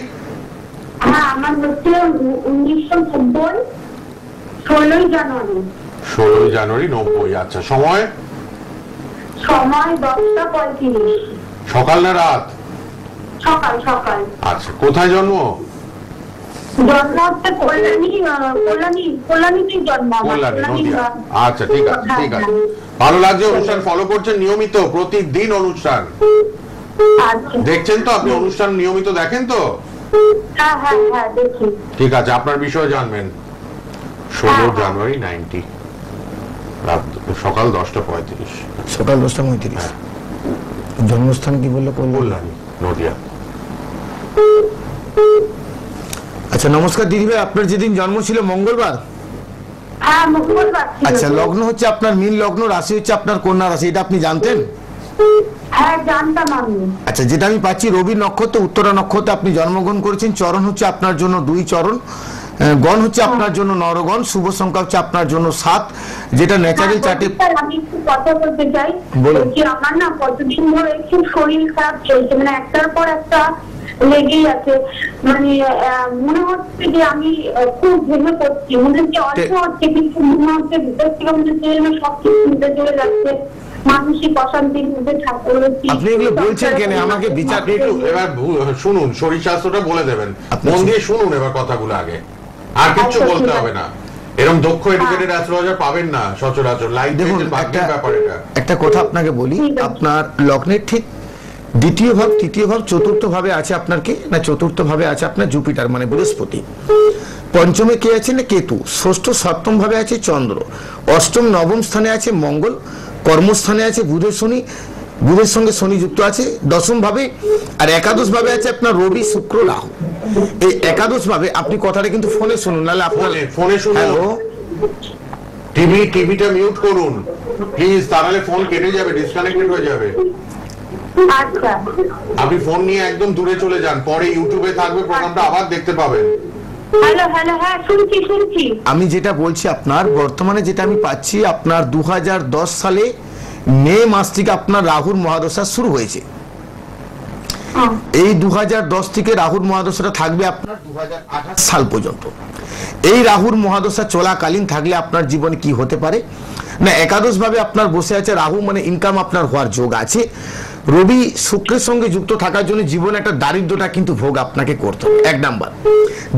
হ্যাঁ, আমার হচ্ছে 1990 16 জানুয়ারি। 16 জানুয়ারি 90। আচ্ছা, সময়? সময় 10:35। সকাল না রাত? সকাল সকাল। আচ্ছা, কোথায় জন্ম? জন্ম হচ্ছে কল্যাণীতেই জন্ম। কল্যাণী, নদিয়া। আচ্ছা, ঠিক আছে ঠিক আছে। ভালো লাগছে, অনুষ্ঠান ফলো করছেন নিয়মিত, প্রতিদিন অনুষ্ঠান আচ্ছা দেখছেন তো আপনি? অনুষ্ঠান নিয়মিত দেখেন তো? হ্যাঁ হ্যাঁ হ্যাঁ দেখি। ঠিক আছে, আপনার বিষয়ে জানবেন। 16 জানুয়ারি 90 রাত সকাল 10:35, সকাল 10:35। জন্মস্থান কি বললো? কল্যাণী, নদিয়া। আচ্ছা নমস্কার দিদি ভাই, আপনার যেদিন জন্ম ছিল মঙ্গলবার? হ্যাঁ মঙ্গলবার ছিল। আচ্ছা লগ্ন হচ্ছে আপনার মীন লগ্ন, রাশি হচ্ছে আপনার কন্যা রাশি, এটা আপনি জানতেন? হ্যাঁ জানতাম আমি। আচ্ছা যেটা আমি পাচ্ছি রবি নক্ষত্র, উত্তরা নক্ষত্রে আপনি জন্মগ্রহণ করেছেন। চরণ হচ্ছে আপনার জন্য 2 চরণ, গণ হচ্ছে আপনার জন্য নরগণ, শুভ সংখ্যা হচ্ছে আপনার জন্য 7, যেটা ন্যাচারাল চার্টে। আমি একটু কথা বলতে চাই। বলুন। বলছি আমার না কতদিন ধরে একটু শরীর খারাপ চলছে, মানে একটার পর একটা লেগেই আছে। মানে মনে হচ্ছে যে আমি খুব ভেঙে পড়ছি, মনে হচ্ছে অল্প হচ্ছে কিন্তু মনে হচ্ছে ভিতর থেকে মনে হচ্ছে যেন সব কিছু নিতে চলে যাচ্ছে, মানসিক অশান্তির মধ্যে থাকতে হচ্ছে। আপনি এগুলো বলছেন কেন? আমাকে বিচার আপনি একটু এবার শুনুন, শরীর স্বাস্থ্যটা বলে দেবেন, মন দিয়ে শুনুন এবার কথাগুলো আগে, আর কিছু বলতে হবে না। এরকম দক্ষ এডুকেটেড অ্যাস্ট্রোলজার পাবেন না সচরাচর। লাইভ দেখুন ভাগ্যের ব্যাপার এটা। একটা কথা আপনাকে বলি, আপনার লগ্নের ঠিক দ্বিতীয় ভাব, তৃতীয় ভাব, চতুর্থ ভাবে আছে আপনার কি না? চতুর্থ ভাবে আছে আপনার জুপিটার মানে বৃহস্পতি, পঞ্চমে কে আছে না কেতু, ষষ্ঠ সপ্তম ভাবে আছে চন্দ্র, অষ্টম নবম স্থানে আছে মঙ্গল, কর্মস্থানে আছে বুধের শনি, বুধের সঙ্গে শনি যুক্ত আছে দশম ভাবে, আর একাদশ ভাবে আছে আপনার রবি শুক্র রাহু। এই একাদশ ভাবে আপনি কথাটা কিন্তু ফোনে শুনুন, নাহলে আপনার ফোনে শুনুন। হ্যালো, টিভিটা মিউট করুন প্লিজ, তাহলে ফোন কেটে যাবে, ডিসকানেক্টেড হয়ে যাবে। আচ্ছা আপনি ফোন নিয়ে একদম দূরে চলে যান, পরে ইউটিউবে থাকবে, প্রোগ্রামটা আবার দেখতে পাবেন। হ্যালো হ্যালো হ্যাঁ শুনছি। আমি যেটা বলছি আপনার বর্তমানে যেটা আমি পাচ্ছি, আপনার 2010 সালে মে মাস থেকে আপনার রাহুর মহাদশা শুরু হয়েছে। এই 2010 থেকে রাহুর মহাদশাটা থাকবে আপনার 2028 সাল পর্যন্ত। এই রাহুর মহাদশা চলাকালীন থাকলে আপনার জীবনে কি হতে পারে না, একাদশ ভাবে আপনার বসে আছে রাহু, মানে ইনকাম আপনার হওয়ার যোগ আছে। রবি শুক্রের সঙ্গে যুক্ত থাকার জন্য জীবনে একটা দারিদ্রতা কিন্তু ভোগ আপনাকে করতে হবে, 1 নাম্বার।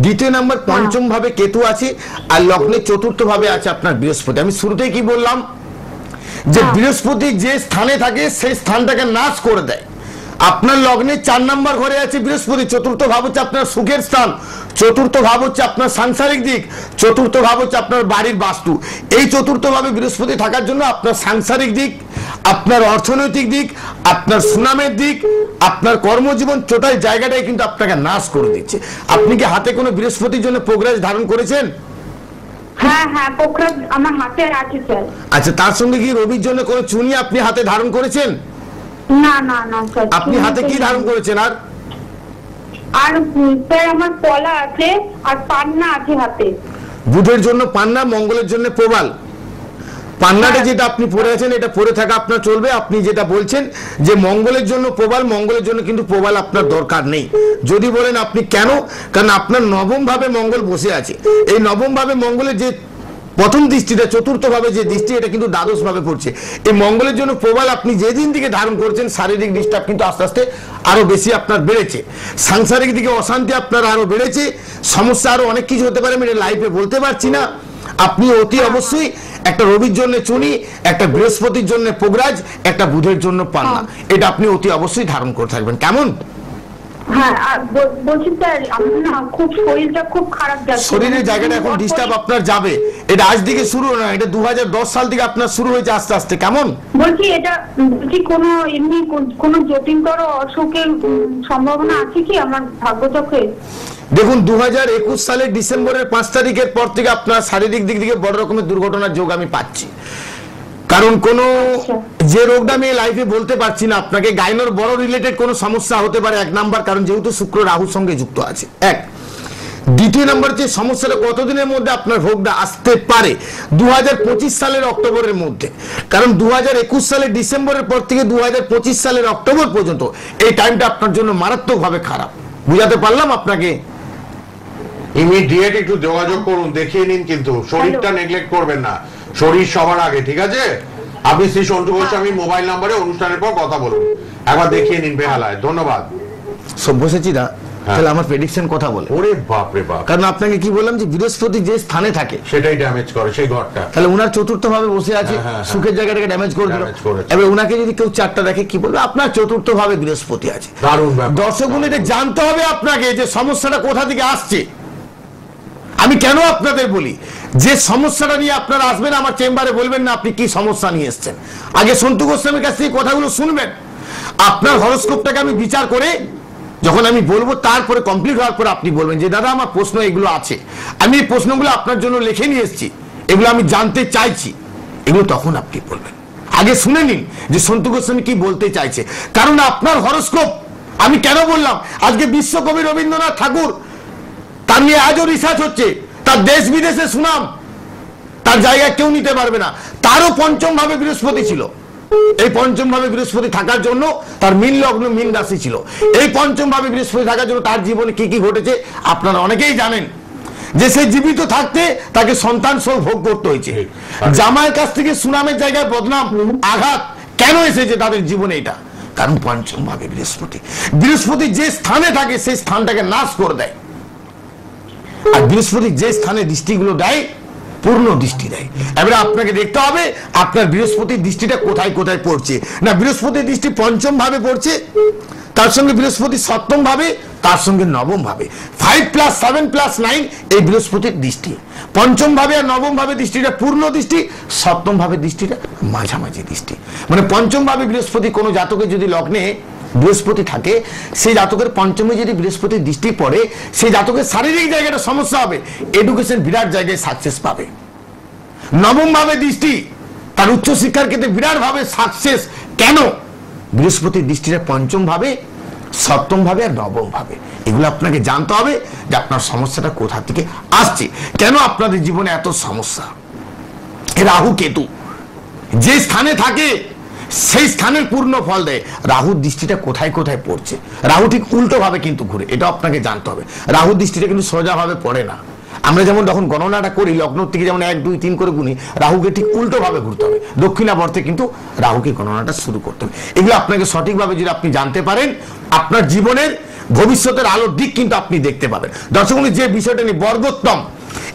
দ্বিতীয় নাম্বার, পঞ্চম ভাবে কেতু আছে, আর লগ্নের চতুর্থ ভাবে আছে আপনার বৃহস্পতি। আমি শুরুতেই কি বললাম যে বৃহস্পতি যে স্থানে থাকে সেই স্থানটাকে নাশ করে দেয়। আপনার লগ্নে 4 নাম্বার ঘরে আছে বৃহস্পতি, চতুর্থ ভাব হচ্ছে আপনার সুখের স্থান, চতুর্থ ভাব হচ্ছে আপনার সাংসারিক দিক, চতুর্থ ভাব হচ্ছে আপনার বাড়ির বাস্তু। এই চতুর্থ ভাবে বৃহস্পতি থাকার জন্য আপনার সাংসারিক দিক, আপনার অর্থনৈতিক দিক, আপনার সুনামের দিক, আপনার কর্মজীবন টোটাল জায়গাটাই কিন্তু আপনাকে নাশ করে দিচ্ছে। আপনি কি হাতে কোনো বৃহস্পতির জন্য প্রোগ্রেস ধারণ করেছেন? হ্যাঁ হ্যাঁ পোখরাজ আমার হাতে আছে স্যার। আচ্ছা, তার সঙ্গে কি রবির জন্য কোনো চুনি আপনি হাতে ধারণ করেছেন? না না না স্যার। আপনি হাতে কি ধারণ করেছেন? আর স্যার আমার পলা আছে আর পান্না আছে হাতে। বুধের জন্য পান্না, মঙ্গলের জন্য প্রবাল। পান্নাটা যেটা আপনি পরে আছেন এটা পরে থাকা আপনার চলবে। আপনি যেটা বলছেন যে মঙ্গলের জন্য প্রবাল, মঙ্গলের জন্য কিন্তু প্রবাল আপনার দরকার নেই। যদি বলেন আপনি কেন, কারণ আপনার নবম ভাবে মঙ্গল বসে আছে। এই নবম ভাবে মঙ্গলের যে প্রথম দৃষ্টিটা, চতুর্থ ভাবে যে দৃষ্টি, এটা কিন্তু দ্বাদশ ভাবে পড়ছে। এই মঙ্গলের জন্য প্রবাল আপনি যেদিন থেকে ধারণ করছেন, শারীরিক ডিস্টার্ব কিন্তু আস্তে আস্তে আরো বেশি আপনার বেড়েছে, সাংসারিক দিকে অশান্তি আপনার আরো বেড়েছে, সমস্যা আরো অনেক কিছু হতে পারে, আমি লাইফে বলতে পারছি না। আপনি অতি অবশ্যই একটা রবির জন্য চুনি, একটা বৃহস্পতির জন্য পোগরাজ, একটা বুধের জন্য পান্না, এটা আপনি অতি অবশ্যই ধারণ করে থাকবেন। কেমন? হ্যাঁ, আর বলছি স্যার আমার না খুব শরীরটা খুব খারাপ যাচ্ছে। শরীরের জায়গাটা এখন ডিস্টার্ব আপনার যাবে, এটা আজ থেকে শুরু না, এটা 2010 সাল থেকে আপনার শুরু হয়েছে আস্তে আস্তে। কেমন? বলছি এটা বলছি কোনো এমনি কোনো জটিলতর অসুখের সম্ভাবনা আছে কি আমার ভাগ্যচক্রে? দেখুন 2021 সালের ডিসেম্বরের 5 তারিখের পর থেকে আপনার শারীরিক দিক থেকে বড় রকমের দুর্ঘটনার যোগ আমি পাচ্ছি। কারণ কোন যে রোগটা আমি লাইফে বলতে পারছি না আপনাকে, গাইনোর বড় রিলেটেড কোনো সমস্যা হতে পারে 1 নাম্বার, কারণ যেহেতু শুক্র রাহুর সঙ্গে যুক্ত আছে 1। দ্বিতীয় নাম্বার, যে সমস্যাটা কতদিনের মধ্যে আপনার ভোগটা আসতে পারে, 2025 সালের অক্টোবরের মধ্যে। কারণ 2021 সালের ডিসেম্বরের পর থেকে 2025 সালের অক্টোবর পর্যন্ত এই টাইমটা আপনার জন্য মারাত্মকভাবে খারাপ। বুঝাতে পারলাম আপনাকে? ইমিডিয়েট একটু যোগাযোগ করুন, দেখিয়ে নিন, কিন্তু শরীরটা নেগলেক্ট করবেন না, শরীর সবার আগে, ঠিক আছে? আপনি শ্রী সন্টু গোস্বামী মোবাইল নাম্বারে অনুষ্ঠানের পর কথা বলুন, একবার দেখিয়ে নিন বেহালায়। ধন্যবাদ। সব্যসাচীরা তাহলে আমার প্রেডিকশন কথা বলে। ওরে বাপ রে বাপ, কারণ আপনাকে কি বললাম যে বৃহস্পতি যে স্থানে থাকে সেটাই ড্যামেজ করে সেই ঘরটা। তাহলে উনার চতুর্থ ভাবে বসে আছে, সুখের জায়গাটাকে ড্যামেজ করে দিল। এবার উনাকে যদি কেউ চারটা দেখে কি বলবে, আপনার চতুর্থ ভাবে বৃহস্পতি আছে। দারুণ ব্যাপার। দর্শক বন্ধুদের জানতে হবে আপনাকে যে সমস্যাটা কোথা থেকে আসছে। আমি কেন আপনাদের বলি যে সমস্যাটা নিয়ে আপনারা আসবেন আমার চেম্বারে, বলবেন না আপনি কি সমস্যা নিয়ে এসেছেন, আগে সন্তু গোস্বামীর কাছ থেকে কথাগুলো শুনবেন। আপনার হরোস্কোপটাকে আমি বিচার করে যখন আমি বলবো তারপরে কমপ্লিট হওয়ার পরে আপনি বলবেন যে দাদা আমার প্রশ্ন এগুলো আছে, আমি এই প্রশ্নগুলো আপনার জন্য লিখে নিয়ে এসেছি, এগুলো আমি জানতে চাইছি, এগুলো তখন আপনি বলবেন। আগে শুনে নিন যে সন্তু গোস্বামী কি বলতে চাইছে। কারণ আপনার হরোস্কোপ, আমি কেন বললাম আজকে বিশ্বকবি রবীন্দ্রনাথ ঠাকুর, তার নিয়ে আজও রিসার্চ হচ্ছে, তার দেশ বিদেশে সুনাম, তার জায়গা কেউ নিতে পারবে না। তারও পঞ্চম ভাবে বৃহস্পতি ছিল। এই পঞ্চম ভাবে বৃহস্পতি থাকার জন্য তার মীন লগ্ন মীন রাশি ছিল। এই পঞ্চম ভাবে বৃহস্পতি থাকার জন্য তার জীবনে কি কি ঘটেছে আপনারা অনেকেই জানেন। যে সে জীবিত থাকতে তাকে সন্তান সহ ভোগ করতে হয়েছে, জামাইয়ের কাছ থেকে সুনামের জায়গায় বদনাম আঘাত কেন এসেছে তাদের জীবনে, এটা কারণ পঞ্চম ভাবে বৃহস্পতি। বৃহস্পতি যে স্থানে থাকে সেই স্থানটাকে নাশ করে দেয়। আর বৃহস্পতি যে স্থানে দৃষ্টিগুলো দেয় পূর্ণ দৃষ্টি দেয়। এবারে আপনাকে দেখতে হবে আপনার বৃহস্পতির দৃষ্টিটা কোথায় কোথায় পড়ছে। না, বৃহস্পতির দৃষ্টি পঞ্চম ভাবে পড়ছে, তার সঙ্গে বৃহস্পতি সপ্তম ভাবে, তার সঙ্গে নবম ভাবে। 5+7+9 এই বৃহস্পতির দৃষ্টি। পঞ্চম ভাবে আর নবম ভাবে দৃষ্টিটা পূর্ণ দৃষ্টি, সপ্তম ভাবে দৃষ্টিটা মাঝামাঝি দৃষ্টি। মানে পঞ্চম ভাবে বৃহস্পতি কোনো জাতকে যদি লগ্নে বৃহস্পতি থাকে, সেই জাতকের পঞ্চমে যদি বৃহস্পতির দৃষ্টি পড়ে, সেই জাতকের শারীরিক জায়গাটা সমস্যা হবে, এডুকেশন বিরাট জায়গায় সাকসেস পাবে। নবম ভাবে দৃষ্টি, তার উচ্চশিক্ষার ক্ষেত্রে বিরাট ভাবে সাকসেস। কেন? বৃহস্পতির দৃষ্টিটা পঞ্চম ভাবে, সপ্তম ভাবে আর নবম ভাবে। এগুলো আপনাকে জানতে হবে যে আপনার সমস্যাটা কোথা থেকে আসছে, কেন আপনাদের জীবনে এত সমস্যা। রাহু কেতু যে স্থানে থাকে সেই স্থানের পূর্ণ ফল দেয়। রাহুর দৃষ্টিটা কোথায় কোথায় পড়ছে, রাহু ঠিক উল্টো ভাবে কিন্তু ঘুরে, এটা আপনাকে জানতে হবে। রাহুর দৃষ্টিটা কিন্তু সোজা ভাবে পড়ে না। আমরা যেমন যখন গণনাটা করি লগ্ন থেকে যেমন 1 2 3 করে গুনি, রাহুকে ঠিক উল্টো ভাবে ঘুরতে হবে, দক্ষিণাবর্তে কিন্তু রাহুকে গণনাটা শুরু করতে হবে। এগুলো আপনাকে সঠিকভাবে যদি আপনি জানতে পারেন, আপনার জীবনের ভবিষ্যতের আলোর দিক কিন্তু আপনি দেখতে পাবেন। দর্শক যে বিষয়টা নিয়ে বর্গোত্তম,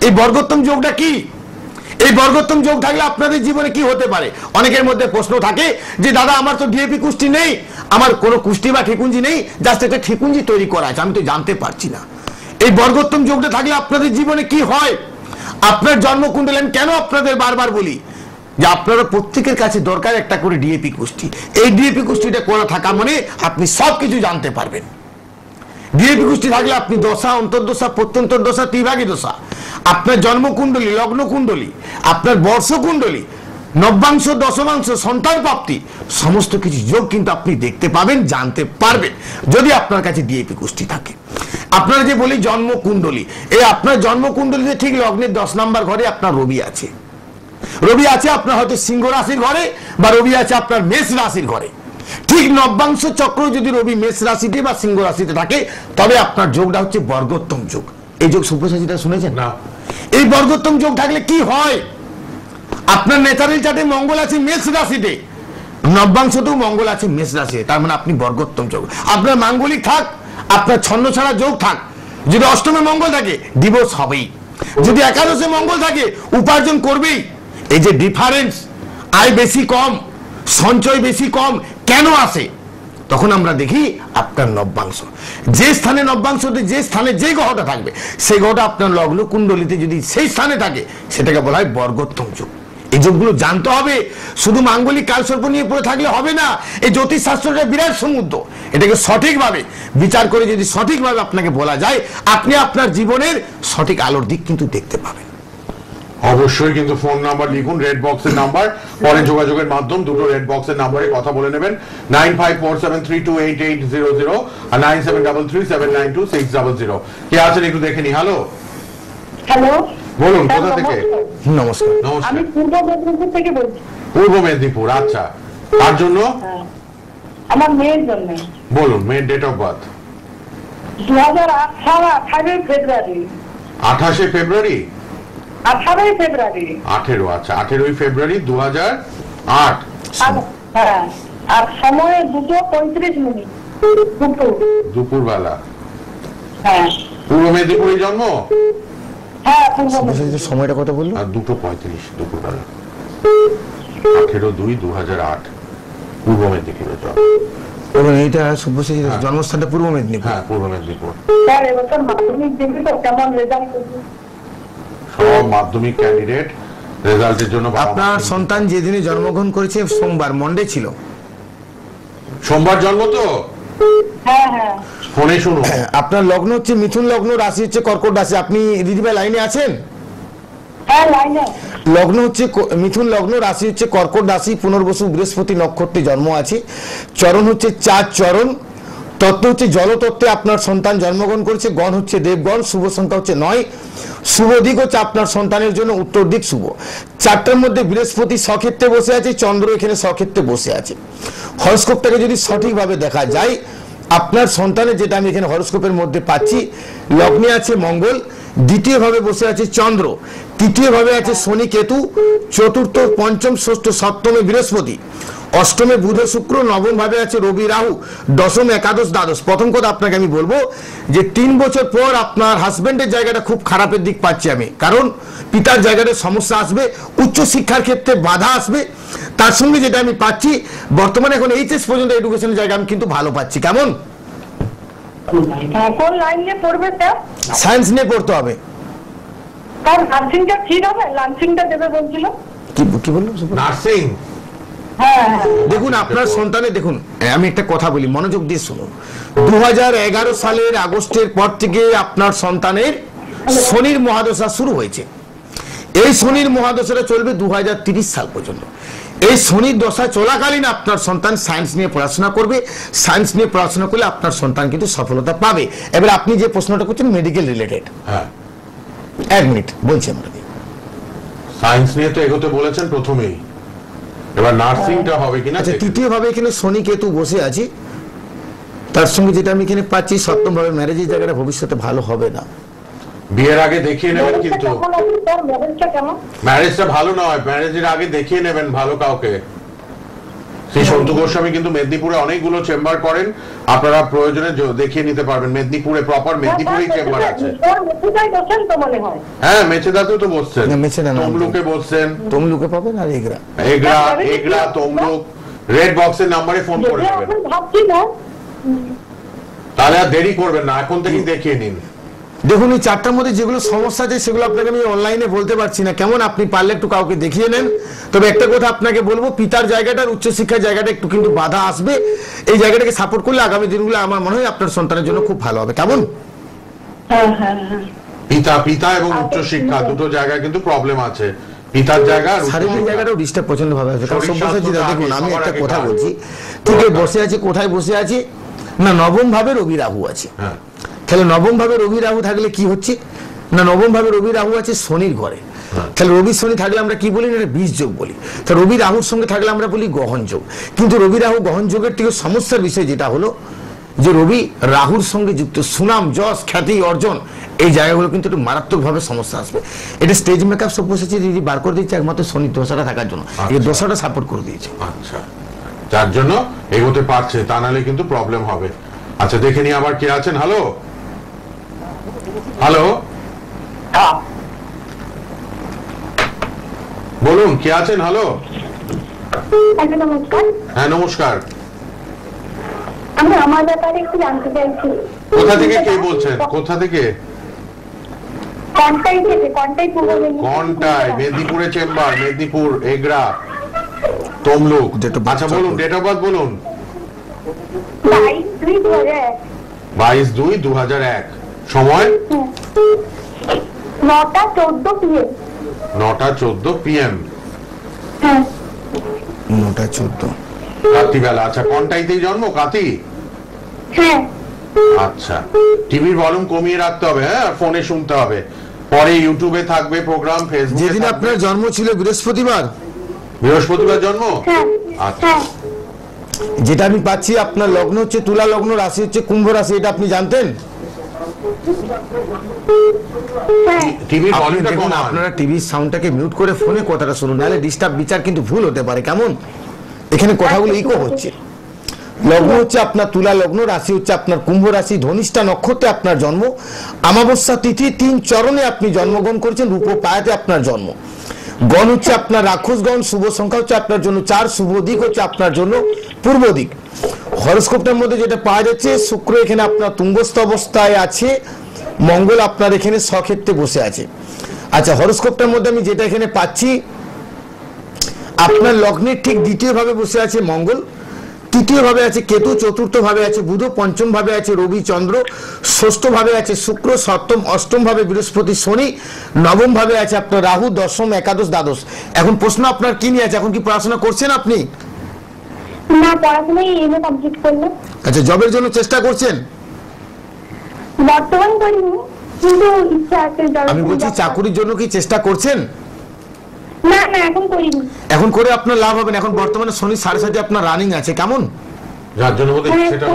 এই বর্গোত্তম যোগটা কি? এই বর্গোত্তম যোগ থাকলে আপনাদের জীবনে কি হতে পারে? অনেকের মধ্যে প্রশ্ন থাকে যে দাদা আমার তো ডিএপি কুষ্টি নেই, আমার কোনো কুষ্টি বা ঠিকুঞ্জি নেই, জাস্ট একটা ঠিকুঞ্জি তৈরি করা আছে, আমি তো জানতে পারছি না। এই বর্গোত্তম যোগটা থাকলে আপনাদের জীবনে কি হয়? আপনার জন্মকুণ্ডলী, আমি কেন আপনাদের বারবার বলি যে আপনারা প্রত্যেকের কাছে দরকার একটা করে ডিএপি কুষ্টি। এই ডিএপি কুষ্টিটা করা থাকা মানে আপনি সবকিছু জানতে পারবেন। ডিএপি কুষ্টি থাকলে আপনি দশা, অন্তর্দশা, প্রত্যন্তর দশা, ত্রিভাগী দশা, আপনার জন্মকুণ্ডলী, লগ্ন কুণ্ডলী, আপনার বর্ষ কুণ্ডলী, নব্যাংশ, দশমাংশ, সন্তান প্রাপ্তি, সমস্ত কিছু যোগ কিন্তু আপনি দেখতে পাবেন, জানতে পারবেন যদি আপনার কাছে ডিএপি কুষ্টি থাকে। আপনারা যে বলি জন্মকুণ্ডলী, এই আপনার জন্মকুণ্ডলীতে ঠিক লগ্নের 10 নম্বর ঘরে আপনার রবি আছে। রবি আছে আপনার হয়তো সিংহ রাশির ঘরে, বা রবি আছে আপনার মেষ রাশির ঘরে। ঠিক নব্যাংশ চক্র যদি রবি মেষ রাশিতে বা সিংহ রাশিতে থাকে, তবে আপনার যোগটা হচ্ছে বর্গোত্তম যোগ। এই যোগ সুপ্রসাদিতা শুনেছেন না? এই বর্গোত্তম যোগ থাকলে কি হয়? আপনার ন্যাচারাল চার্টে মঙ্গল আছে মেষ রাশিতে, নব্যাংশতেও মঙ্গল আছে মেষ রাশিতে, তার মানে আপনি বর্গোত্তম যোগ। আপনার মাঙ্গলিক থাক, আপনার ছন্ন ছাড়া যোগ থাক, যদি অষ্টমে মঙ্গল থাকে ডিভোর্স হবেই, যদি একাদশে মঙ্গল থাকে উপার্জন করবেই। এই যে ডিফারেন্স, আয় বেশি কম, সঞ্চয় বেশি কম কেন আসে? তখন আমরা দেখি আপনার নব্যাংশ, যে স্থানে নব্যাংশতে যে স্থানে যে গ্রহটা থাকবে, সেই গ্রহটা আপনার লগ্ন কুণ্ডলিতে যদি সেই স্থানে থাকে, সেটাকে বলা হয় বর্গোত্তম যোগ। এই যোগগুলো জানতে হবে। শুধু মাঙ্গলিক কালসর্প নিয়ে পড়ে থাকলে হবে না। এই জ্যোতিষ শাস্ত্রটা বিরাট সমুদ্র, এটাকে সঠিকভাবে বিচার করে যদি সঠিকভাবে আপনাকে বলা যায়, আপনি আপনার জীবনের সঠিক আলোর দিক কিন্তু দেখতে পাবেন। অবশ্যই কিন্তু ফোন নাম্বার লিখুন, রেড বক্সের নাম্বার, পরে যোগাযোগের মাধ্যম দুটো রেড বক্সের নাম্বারে কথা বলে নেবেন। 9547328800 আর 9733792600। কে আছেন একটু দেখে নি। হ্যালো হ্যালো, বলুন কোথা থেকে? নমস্কার। নমস্কার। আমি পূর্ব মেদিনীপুর থেকে বলছি। পূর্ব মেদিনীপুর, আচ্ছা। তার জন্য আমার মেয়ের জন্য বলুন, মেয়ের ডেট অফ বার্থ 2018 ফেব্রুয়ারি। 28 ফেব্রুয়ারি? 18 ফেব্রুয়ারি। 18, আচ্ছা 18 ফেব্রুয়ারি 2008। হ্যাঁ, আর সময় 2:35 দুপুর দুপুরবেলা। হ্যাঁ পূর্ব মেদিনীপুরে জন্ম? হ্যাঁ পূর্ব সব্যসাচীর সময়টা কত বললো? আর 2:35 দুপুরবেলা, 18/2/2008, পূর্ব মেদিনীপুরে জন্ম। এবং এইটা সব্যসাচীর জন্মস্থানটা পূর্ব মেদিনীপুর। হ্যাঁ পূর্ব মেদিনীপুর। স্যার এবছর মাধ্যমিক দিবি তো কেমন রেজাল্ট করবি? সব মাধ্যমিক ক্যান্ডিডেট রেজাল্টের জন্য আপনার সন্তান যেদিনে জন্মগ্রহণ করেছে সোমবার, মন্ডে ছিল। সোমবার জন্ম তো? হ্যাঁ হ্যাঁ ফোনে শুনো। আপনার লগ্ন হচ্ছে মিথুন লগ্ন, রাশি হচ্ছে কর্কট রাশি। আপনি দিদিভাই লাইনে আছেন? হ্যাঁ লাইনে লগ্ন হচ্ছে মিথুন লগ্ন, রাশি হচ্ছে কর্কট রাশি, পুনর্বসু বৃহস্পতি নক্ষত্রে জন্ম আছে। চরণ হচ্ছে 4 চরণ। তত্ত্ব হচ্ছে জলতত্ত্বে আপনার সন্তান জন্মগ্রহণ করেছে। গণ হচ্ছে দেবগণ। শুভ সংখ্যা হচ্ছে 9। শুভ দিক হচ্ছে আপনার সন্তানের জন্য উত্তর দিক শুভ। 4টার মধ্যে বৃহস্পতি স্বক্ষেত্রে বসে আছে, চন্দ্র এখানে স্বক্ষেত্রে বসে আছে। হরস্কোপটাকে যদি সঠিকভাবে দেখা যায়, আপনার সন্তানের, যেটা আমি এখানে হরস্কোপের মধ্যে পাচ্ছি, লগ্নে আছে মঙ্গল, দ্বিতীয় ভাবে বসে আছে চন্দ্র, তৃতীয় ভাবে আছে শনি কেতু, চতুর্থ পঞ্চম ষষ্ঠ সপ্তমে বৃহস্পতি, অষ্টমে বুধ শুক্র, নবম ভাবে আছে রবি রাহু, দশম একাদশ দ্বাদশ। প্রথম কথা আপনাকে আমি বলবো যে 3 বছর পর আপনার হাজবেন্ডের জায়গাটা খুব খারাপের দিক পাচ্ছি আমি, কারণ পিতার জায়গাটা সমস্যা আসবে, উচ্চ শিক্ষার ক্ষেত্রে বাধা আসবে। তার সঙ্গে যেটা আমি পাচ্ছি বর্তমানে এখন এইচএস পর্যন্ত এডুকেশনের জায়গা আমি কিন্তু ভালো পাচ্ছি। কেমন? কোন লাইন নিয়ে পড়বে স্যার? সায়েন্স নিয়ে পড়তে হবে। তার নার্সিংটা ঠিক হবে? লাঞ্চিংটা দেবে বলছিল। কি বললো? নার্সিং। হ্যাঁ দেখুন আপনার সন্তানে, দেখুন আমি একটা কথা বলি, মনোযোগ দিয়ে শুনুন। 2011 সালের আগস্টের পর থেকে আপনার সন্তানের শনির মহাদশা শুরু হয়েছে। এই শনির মহাদশাটা চলবে 2030 সাল পর্যন্ত। এই শনির দশা চলাকালীন আপনার সন্তান সায়েন্স নিয়ে পড়াশোনা করবে। সায়েন্স নিয়ে পড়াশোনা করলে আপনার সন্তান কিন্তু সফলতা পাবে। এবার আপনি যে প্রশ্নটা করছেন মেডিকেল রিলেটেড, হ্যাঁ 1 মিনিট বলছি আমরা। সায়েন্স নিয়ে তো এগোতে বলেছেন প্রথমেই, এবার নার্সিংটা হবে কিনা। আচ্ছা, তৃতীয় ভাবে এখানে শনি কেতু বসে আছে, তার সঙ্গে যেটা আমি এখানে পাচ্ছি সপ্তম ভাবে ম্যারেজের জায়গাটা ভবিষ্যতে ভালো হবে না। বিয়ের আগে দেখিয়ে নেবেন, কিন্তু ম্যারেজটা ভালো নয়, ম্যারেজের আগে দেখিয়ে নেবেন ভালো কাউকে। শ্রী সন্তু গোস্বামী কিন্তু মেদিনীপুরে অনেকগুলো চেম্বার করেন, আপনারা প্রয়োজনে দেখিয়ে নিতে পারবেন। মেদিনীপুরে প্রপার মেদিনীপুরেই চেম্বার আছে। হ্যাঁ মেচেদাতেও তো বসছেন, তমলুকে বসছেন, তমলুকে পাবেন আর এগরা তমলুক। রেড বক্সের নাম্বারে ফোন করে নেবেন, তাহলে আর দেরি করবেন না, এখন থেকেই দেখিয়ে নিন। দেখুন এই 4টার মধ্যে যেগুলো সমস্যা আছে সেগুলো আপনাকে আমি অনলাইনে বলতে পারছি না। কেমন? আপনি পারলে একটু কাউকে দেখিয়ে নেন। তবে একটা কথা আপনাকে বলবো, পিতার জায়গাটার উচ্চশিক্ষার জায়গাটা একটু কিন্তু বাধা আসবে। এই জায়গাটাকে সাপোর্ট করলে আগামী দিনগুলো আমার মনে হয় আপনার সন্তানের জন্য খুব ভালো হবে। কেমন? পিতা এবং উচ্চশিক্ষা দুটো জায়গায় কিন্তু প্রবলেম আছে। পিতার জায়গা আর শারীরিক জায়গাটাও ডিস্টার্ব প্রচন্ড ভাবে আছে। কারণ সব্যসাচী দেখুন আমি একটা কথা বলছি, ঠিক বসে আছে, কোথায় বসে আছে না, নবম ভাবে রবি রাহু আছে। তাহলে নবম ভাবে রবি রাহু থাকলে কি হচ্ছে না, নবম ভাবে রবি রাহু আছে শনির ঘরে। তাহলে রবি শনি থাকলে আমরা কি বলি না, বীজ যোগ বলি। তো রবি রাহুর সঙ্গে থাকলে আমরা বলি গহন যোগ। কিন্তু রবি রাহু গহন যোগের থেকে সমস্যার বিষয় যেটা হলো যে রবি রাহুর সঙ্গে যুক্ত সুনাম যশ খ্যাতি অর্জন, এই জায়গাগুলো কিন্তু একটু মারাত্মকভাবে সমস্যা আসবে। এটা স্টেজ মেকআপ সব্যসাচী দিদি বার করে দিচ্ছে একমাত্র শনি দশাটা থাকার জন্য, এই দশাটা সাপোর্ট করে দিয়েছে। আচ্ছা, যার জন্য এগোতে পারছে, তা নাহলে কিন্তু প্রবলেম হবে। আচ্ছা দেখে নি আবার কে আছেন। হ্যালো হ্যালো বলুন কে আছেন। হ্যালো নমস্কার। হ্যাঁ নমস্কার। আমি আমার ব্যাপারে একটু জানতে চাইছি। কোথা থেকে কে বলছেন? কোথা থেকে? কন্টাই থেকে। কন্টাই পূর্ব মেদিনীপুর। কন্টাই, মেদিনীপুরে চেম্বার, মেদিনীপুর এগরা তমলুক। আচ্ছা বলুন ডেট অফ বার্থ বলুন। 22/2/2001। সময় 9:14 PM। 9:14 PM। হ্যাঁ 9:14 রাত্রিবেলা। আচ্ছা কন্টাইতেই জন্ম, কাতি? হ্যাঁ। আচ্ছা টিভির ভলিউম কমিয়ে রাখতে হবে, হ্যাঁ ফোনে শুনতে হবে। পরে ইউটিউবে থাকবে প্রোগ্রাম, ফেসবুকে। যেদিন আপনার জন্ম ছিল বৃহস্পতিবার? বৃহস্পতিবার জন্ম। আচ্ছা যেটা আমি পাচ্ছি আপনার লগ্ন হচ্ছে তুলা লগ্ন, রাশি হচ্ছে কুম্ভ রাশি, এটা আপনি জানতেন? টিভির ভলিউমটা কমান। আপনারা টিভির সাউন্ডটাকে মিউট করে ফোনে কথাটা শুনুন, নাহলে ডিস্টার্ব বিচার কিন্তু ভুল হতে পারে। কেমন? এখানে কথাগুলো ইকো হচ্ছে। লগ্ন হচ্ছে আপনার তুলা লগ্ন, রাশি হচ্ছে আপনার কুম্ভ রাশি, ধনিষ্ঠা নক্ষত্রে আপনার জন্ম, অমাবস্যা তিথি 3 চরণে আপনি জন্মগ্রহণ করেছেন, রূপ পায়াতে আপনার জন্ম। গণ হচ্ছে আপনার রাক্ষস গণ, শুভ সংখ্যা হচ্ছে আপনার জন্য 4, শুভ দিক হচ্ছে আপনার জন্য পূর্ব দিক। হরস্কোপটার মধ্যে যেটা পাওয়া যাচ্ছে, শুক্র এখানে আপনার তুঙ্গস্থ অবস্থায় আছে, মঙ্গল আপনার এখানে স্বক্ষেত্রে বসে আছে। আচ্ছা, হরস্কোপটার মধ্যে আমি যেটা এখানে পাচ্ছি, আপনার লগ্নের ঠিক দ্বিতীয় ভাবে বসে আছে মঙ্গল, তৃতীয় ভাবে আছে কেতু, চতুর্থ ভাবে আছে বুধ, পঞ্চম ভাবে আছে রবি চন্দ্র, ষষ্ঠ ভাবে আছে শুক্র, সপ্তম অষ্টম ভাবে বৃহস্পতি শনি, নবম ভাবে আছে আপনার রাহু, দশম একাদশ দ্বাদশ। এখন প্রশ্ন আপনার কি নিয়ে আছে? এখন কি পড়াশোনা করছেন আপনি? না, পড়াশোনাই এমএ কমপ্লিট করলো। আচ্ছা, জবের জন্য চেষ্টা করছেন? বর্তমান করিনি, কিন্তু ইচ্ছা আছে। আমি বলছি চাকুরির জন্য কি চেষ্টা করছেন? না না, এখন করিনি। এখন করে আপনার লাভ হবে না। এখন বর্তমানে শনি 7.5 আপনার রানিং আছে, কেমন? যার জন্য বোধহয় সেটা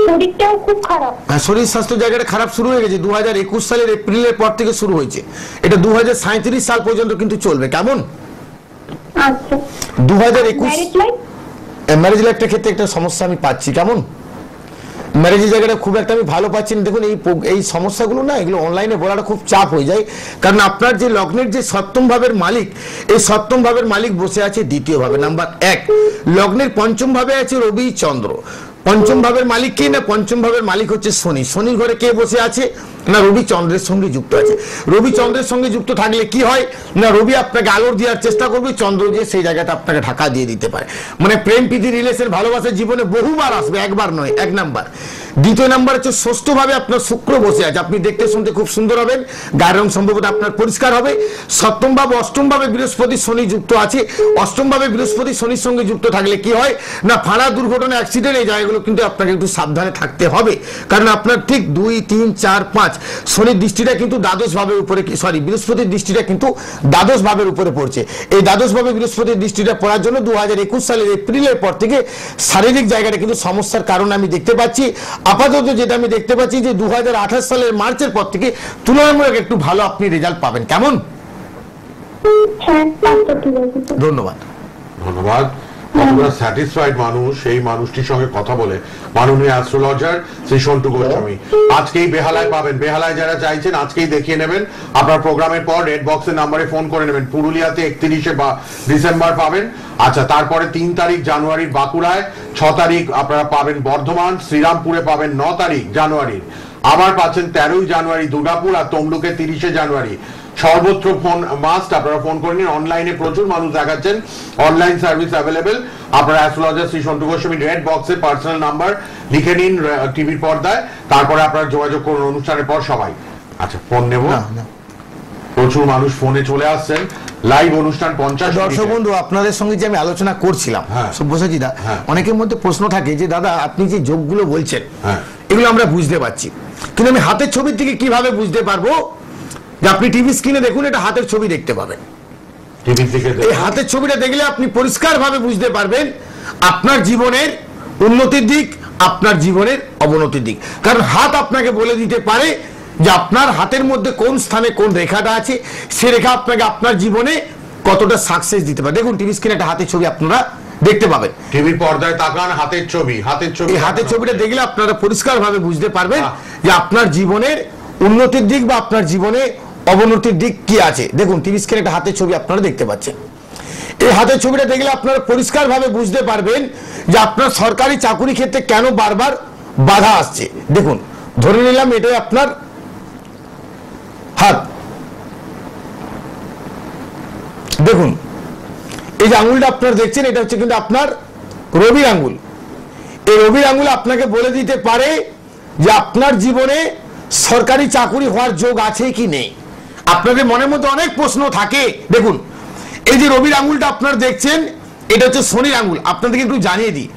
শরীরটাও খুব খারাপ। হ্যাঁ, শরীর স্বাস্থ্য জায়গাটা খারাপ শুরু হয়ে গেছে। 2021 সালের এপ্রিলের পর থেকে শুরু হয়েছে, এটা 2037 সাল পর্যন্ত কিন্তু চলবে, কেমন? আচ্ছা, 2021 ম্যারেজ লাইফটার ক্ষেত্রে একটা সমস্যা আমি পাচ্ছি, কেমন? ম্যারেজের জায়গাটা খুব একটা আমি ভালো পাচ্ছি না। দেখুন, এই সমস্যাগুলো না, এগুলো অনলাইনে বলাটা খুব চাপ হয়ে যায়, কারণ আপনার যে লগ্নের যে সপ্তম ভাবের মালিক, এই সপ্তম ভাবের মালিক বসে আছে দ্বিতীয় ভাবে। নাম্বার 1, লগ্নের পঞ্চম ভাবে আছে রবি চন্দ্র। পঞ্চম ভাবের মালিক কে? না, পঞ্চম ভাবের মালিক হচ্ছে শনি। শনির ঘরে কে বসে আছে? না, রবি চন্দ্রের সঙ্গে যুক্ত আছে। রবি চন্দ্রের সঙ্গে যুক্ত থাকলে কি হয় না, রবি আপনাকে আলোর দেওয়ার চেষ্টা করবে, চন্দ্র দিয়ে সেই জায়গাটা আপনাকে ঢাকা দিয়ে দিতে পারে। মানে প্রেম প্রীতি রিলেশন ভালোবাসার জীবনে বহুবার আসবে, একবার নয়, 1 নাম্বার। দ্বিতীয় নাম্বার হচ্ছে ষষ্ঠ ভাবে আপনার শুক্র বসে আছে, আপনি দেখতে শুনতে খুব সুন্দর হবেন, গায়ের রং সম্ভবত আপনার পরিষ্কার হবে। সপ্তম ভাবে অষ্টম ভাবে বৃহস্পতি শনি যুক্ত আছে। অষ্টম ভাবে বৃহস্পতি শনির সঙ্গে যুক্ত থাকলে কি হয় না, ফাঁড়া দুর্ঘটনা অ্যাক্সিডেন্ট, এই জায়গাগুলো কিন্তু আপনাকে একটু সাবধানে থাকতে হবে, কারণ আপনার ঠিক 2, 3, 4, 5 শনির দৃষ্টিটা কিন্তু দ্বাদশ ভাবের উপরে, সরি বৃহস্পতির দৃষ্টিটা কিন্তু দ্বাদশ ভাবের উপরে পড়ছে। এই দ্বাদশ ভাবে বৃহস্পতির দৃষ্টিটা পড়ার জন্য 2021 সালের এপ্রিলের পর থেকে শারীরিক জায়গাটা কিন্তু সমস্যার কারণ আমি দেখতে পাচ্ছি। আপাতত যেটা আমি দেখতে পাচ্ছি যে 2028 সালের মার্চের পর থেকে তুলনামূলক একটু ভালো আপনি রেজাল্ট পাবেন, কেমন? ধন্যবাদ। ধন্যবাদ। কতটা স্যাটিসফাইড মানুষ, সেই মানুষটির সঙ্গে কথা বলে মাননীয় অ্যাস্ট্রোলজার শ্রী সন্টু গোস্বামী। আজকেই বেহালায় পাবেন, বেহালায় যারা চাইছেন আজকেই দেখিয়ে নেবেন। আপনার প্রোগ্রামের পর রেড বক্সের নাম্বারে ফোন করে নেবেন। পুরুলিয়াতে 31শে ডিসেম্বর পাবেন। আচ্ছা, তারপরে 3 তারিখ জানুয়ারির বাঁকুড়ায়, 6 তারিখ আপনারা পাবেন বর্ধমান, শ্রীরামপুরে পাবেন 9 তারিখ জানুয়ারির, আবার পাচ্ছেন 13ই জানুয়ারি দুর্গাপুর, আর তমলুকে 30শে জানুয়ারি। সর্বত্র ফোন মাস্ট, আপনারা ফোন করে নিন। অনলাইনে প্রচুর মানুষ দেখাচ্ছেন, অনলাইন সার্ভিস অ্যাভেলেবেল। আপনারা অ্যাস্ট্রোলজার শ্রী সন্টু গোস্বামী রেড বক্সে পার্সোনাল নাম্বার লিখে নিন টিভির পর্দায়, তারপরে আপনারা যোগাযোগ করুন অনুষ্ঠানের পর সবাই। আচ্ছা, ফোন নেব। প্রচুর মানুষ ফোনে চলে আসছেন। লাইভ অনুষ্ঠান 50 দর্শক বন্ধু, আপনাদের সঙ্গে যে আমি আলোচনা করছিলাম সব্যসাচী দা, অনেকের মধ্যে প্রশ্ন থাকে যে দাদা আপনি যে যোগগুলো বলছেন এগুলো আমরা বুঝতে পারছি, কিন্তু আমি হাতের ছবির থেকে কিভাবে বুঝতে পারবো যে আপনি টিভি স্ক্রিনে দেখুন, এটা হাতের ছবি দেখতে পাবেন। এই হাতের ছবিটা দেখলে আপনি পরিষ্কার ভাবে বুঝতে পারবেন আপনার জীবনের উন্নতির দিক, আপনার জীবনের অবনতির দিক। কারণ হাত আপনাকে বলে দিতে পারে যে আপনার হাতের মধ্যে কোন স্থানে কোন রেখাটা আছে, সে রেখা আপনাকে আপনার জীবনে কতটা সাকসেস দিতে পারে। দেখুন টিভি স্ক্রিনে একটা হাতের ছবি আপনারা দেখতে পাবেন, টিভির পর্দায় তাকান, হাতের ছবি, হাতের ছবি। এই হাতের ছবিটা দেখলে আপনারা পরিষ্কার ভাবে বুঝতে পারবেন যে আপনার জীবনের উন্নতির দিক বা আপনার জীবনে অবনতির দিক কি আছে। দেখুন টিভি স্ক্রিনে একটা হাতের ছবি আপনারা দেখতে পাচ্ছেন। এই হাতের ছবিটা দেখলে আপনারা পরিষ্কার ভাবে বুঝতে পারবেন যে আপনার সরকারি চাকরি ক্ষেত্রে কেন বারবার বাধা আসছে। দেখুন, ধরে নিলাম এটাই আপনার হাত। দেখুন এই যে আঙুলটা আপনারা দেখছেন, এটা হচ্ছে কিন্তু আপনার রবির আঙুল। এই রবির আঙুল আপনাকে বলে দিতে পারে যে আপনার জীবনে সরকারি চাকরি হওয়ার যোগ আছে কি নেই। আপনাদের মনের মধ্যে অনেক প্রশ্ন থাকে। দেখুন এই যে রবির আঙুলটা আপনারা দেখছেন, এটা হচ্ছে শনির আঙুল। আপনাদেরকে একটু জানিয়ে দিই,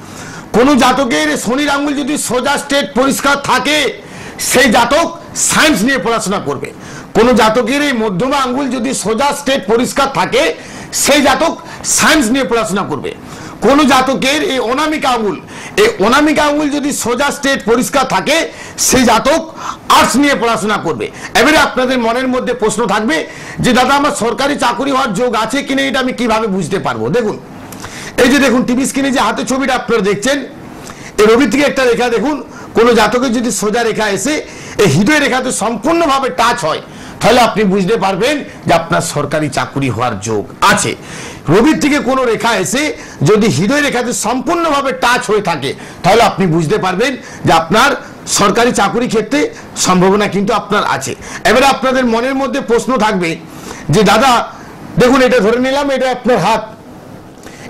কোন জাতকের শনির আঙুল যদি সোজা স্ট্রেট পরিষ্কার থাকে, সেই জাতক সায়েন্স নিয়ে পড়াশোনা করবে। কোন জাতকের এই মধ্যমা আঙ্গুল যদি সোজা স্ট্রেট পরিষ্কার থাকে, সেই জাতক সায়েন্স নিয়ে পড়াশোনা করবে। কোন জাতকের এই অনামিকা আঙ্গুল, এই অনামিকা আঙ্গুল যদি সোজা স্ট্রেট পরিষ্কার থাকে, সেই জাতক আর্টস নিয়ে পড়াশোনা করবে। এবারে আপনাদের মনের মধ্যে প্রশ্ন থাকবে যে দাদা আমার সরকারি চাকরি হওয়ার যোগ আছে কিনা, এটা আমি কিভাবে বুঝতে পারবো। দেখুন এই যে দেখুন টিভি স্ক্রিনে যে হাতের ছবিটা আপনারা দেখছেন, এই রবি থেকে একটা রেখা দেখুন, কোন জাতকের যদি সোজা রেখা এসে এই হৃদয় রেখাতে সম্পূর্ণভাবে টাচ হয়, তাহলে আপনি বুঝতে পারবেন যে আপনার সরকারি চাকরি হওয়ার যোগ আছে। রবির থেকে কোনো রেখা এসে যদি হৃদয় রেখাতে সম্পূর্ণভাবে টাচ হয়ে থাকে, তাহলে আপনি বুঝতে পারবেন যে আপনার সরকারি চাকরি ক্ষেত্রে সম্ভাবনা কিন্তু আপনার আছে। এবারে আপনাদের মনের মধ্যে প্রশ্ন থাকবে যে দাদা দেখুন, এটা ধরে নিলাম এটা আপনার হাত,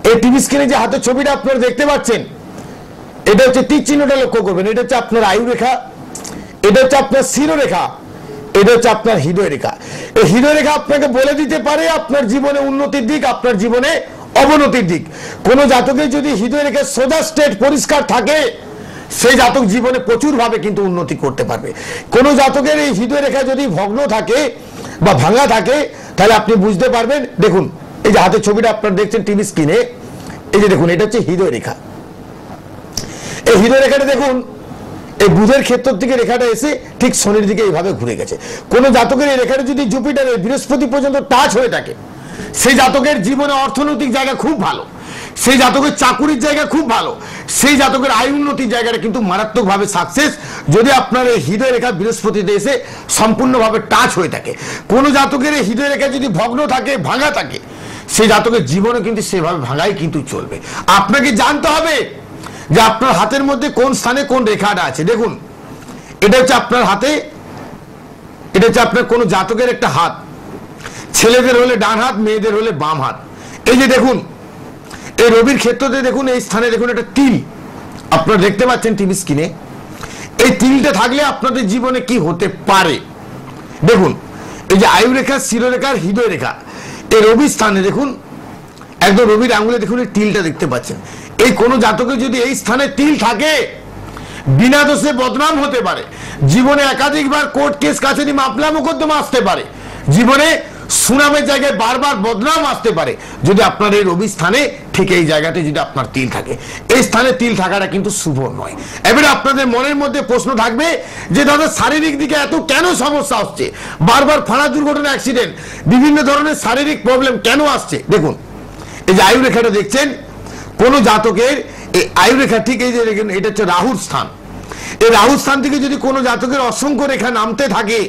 এই টিভি স্ক্রিনে যে হাতের ছবিটা আপনারা দেখতে পাচ্ছেন, এটা হচ্ছে তীর চিহ্নটা লক্ষ্য করবেন, এটা হচ্ছে আপনার আয়ু রেখা, এটা হচ্ছে আপনার শিরোরেখা, এটা হচ্ছে আপনার হৃদয় রেখা। এই হৃদয় রেখা আপনাকে বলে দিতে পারে আপনার জীবনে উন্নতির দিক, আপনার জীবনে অবনতির দিক। কোন জাতকের যদি হৃদয় রেখা সোজা স্ট্রেট পরিষ্কার থাকে, সেই জাতক জীবনে প্রচুর ভাবে কিন্তু উন্নতি করতে পারবে। কোন জাতকের এই হৃদয় রেখা যদি ভগ্ন থাকে বা ভাঙা থাকে, তাহলে আপনি বুঝতে পারবেন। দেখুন এই যে হাতের ছবিটা আপনারা দেখছেন টিভি স্ক্রিনে, এই যে দেখুন এটা হচ্ছে হৃদয় রেখা। এই হৃদয় রেখাটা দেখুন, এই বুধের ক্ষেত্র থেকে রেখাটা এসে ঠিক শনির দিকে এইভাবে ঘুরে গেছে। কোন জাতকের এই রেখাটা যদি জুপিটারের বৃহস্পতি পর্যন্ত টাচ হয়ে থাকে, সেই জাতকের জীবনে অর্থনৈতিক জায়গা খুব ভালো, সেই জাতকের চাকুরির জায়গা খুব ভালো, সেই জাতকের আয় উন্নতির জায়গাটা কিন্তু মারাত্মকভাবে সাকসেস, যদি আপনার এই হৃদয় রেখা বৃহস্পতিতে এসে সম্পূর্ণভাবে টাচ হয়ে থাকে। কোন জাতকের এই হৃদয় রেখা যদি ভগ্ন থাকে, ভাঙা থাকে, সেই জাতকের জীবনে কিন্তু সেভাবে ভাঙাই কিন্তু চলবে। আপনাকে জানতে হবে যে আপনার হাতের মধ্যে কোন স্থানে কোন রেখাটা আছে। দেখুন এটা হচ্ছে আপনার হাতে, এটা হচ্ছে আপনার কোন জাতকের একটা হাত, ছেলেদের হলে ডান হাত, মেয়েদের হলে বাম হাত। এই যে দেখুন এই রবির ক্ষেত্রতে দেখুন এই স্থানে দেখুন একটা তিল আপনারা দেখতে পাচ্ছেন টিভি স্ক্রিনে। এই তিলটা থাকলে আপনাদের জীবনে কি হতে পারে দেখুন, এই যে আয়ু রেখা, শিরোরেখা, হৃদয় রেখা, এই রবির স্থানে দেখুন একদম রবির আঙুলে দেখুন এই তিলটা দেখতে পাচ্ছেন। এই কোন জাতকে যদি এই স্থানে তিল থাকে, বিনা দোষে বদনাম হতে পারে, জীবনে একাধিকবার কোর্ট কেস কাছারি মামলা মোকদ্দমা আসতে পারে, জীবনে সুনামের জায়গায় বারবার বদনাম আসতে পারে, যদি আপনার এই রবি স্থানে ঠিক এই জায়গাতে যদি আপনার তিল থাকে। এই স্থানে তিল থাকাটা কিন্তু শুভ নয়। এবারে আপনাদের মনের মধ্যে প্রশ্ন থাকবে যে দাদা শারীরিক দিকে এত কেন সমস্যা আসছে, বারবার ফাঁড়া দুর্ঘটনা, অ্যাক্সিডেন্ট, বিভিন্ন ধরনের শারীরিক প্রবলেম কেন আসছে। দেখুন এই যে আয়ু রেখাটা দেখছেন, কোন জাতকের এই আয়ু রেখা ঠিক এই যে দেখুন এটা হচ্ছে রাহুর স্থান, এই রাহুর স্থান থেকে যদি কোনো জাতকের অসংখ্য রেখা নামতে থাকে,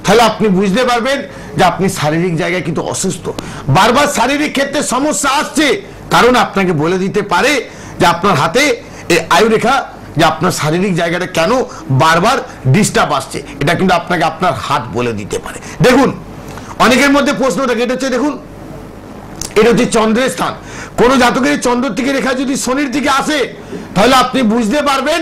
তাহলে আপনি বুঝতে পারবেন যে আপনি শারীরিক জায়গায় কিন্তু অসুস্থ, বারবার শারীরিক ক্ষেত্রে সমস্যা আসছে। কারণ আপনাকে বলে দিতে পারে যে আপনার হাতে এই আয়ু রেখা, যে আপনার শারীরিক জায়গাটা কেন বারবার ডিস্টার্ব আসছে, এটা কিন্তু আপনাকে আপনার হাত বলে দিতে পারে। দেখুন অনেকের মধ্যে প্রশ্ন থাকে, এটা হচ্ছে দেখুন এটা হচ্ছে চন্দ্রের স্থান। কোন জাতকের চন্দ্রের দিকে রেখা যদি শনির দিকে আসে, তাহলে আপনি বুঝতে পারবেন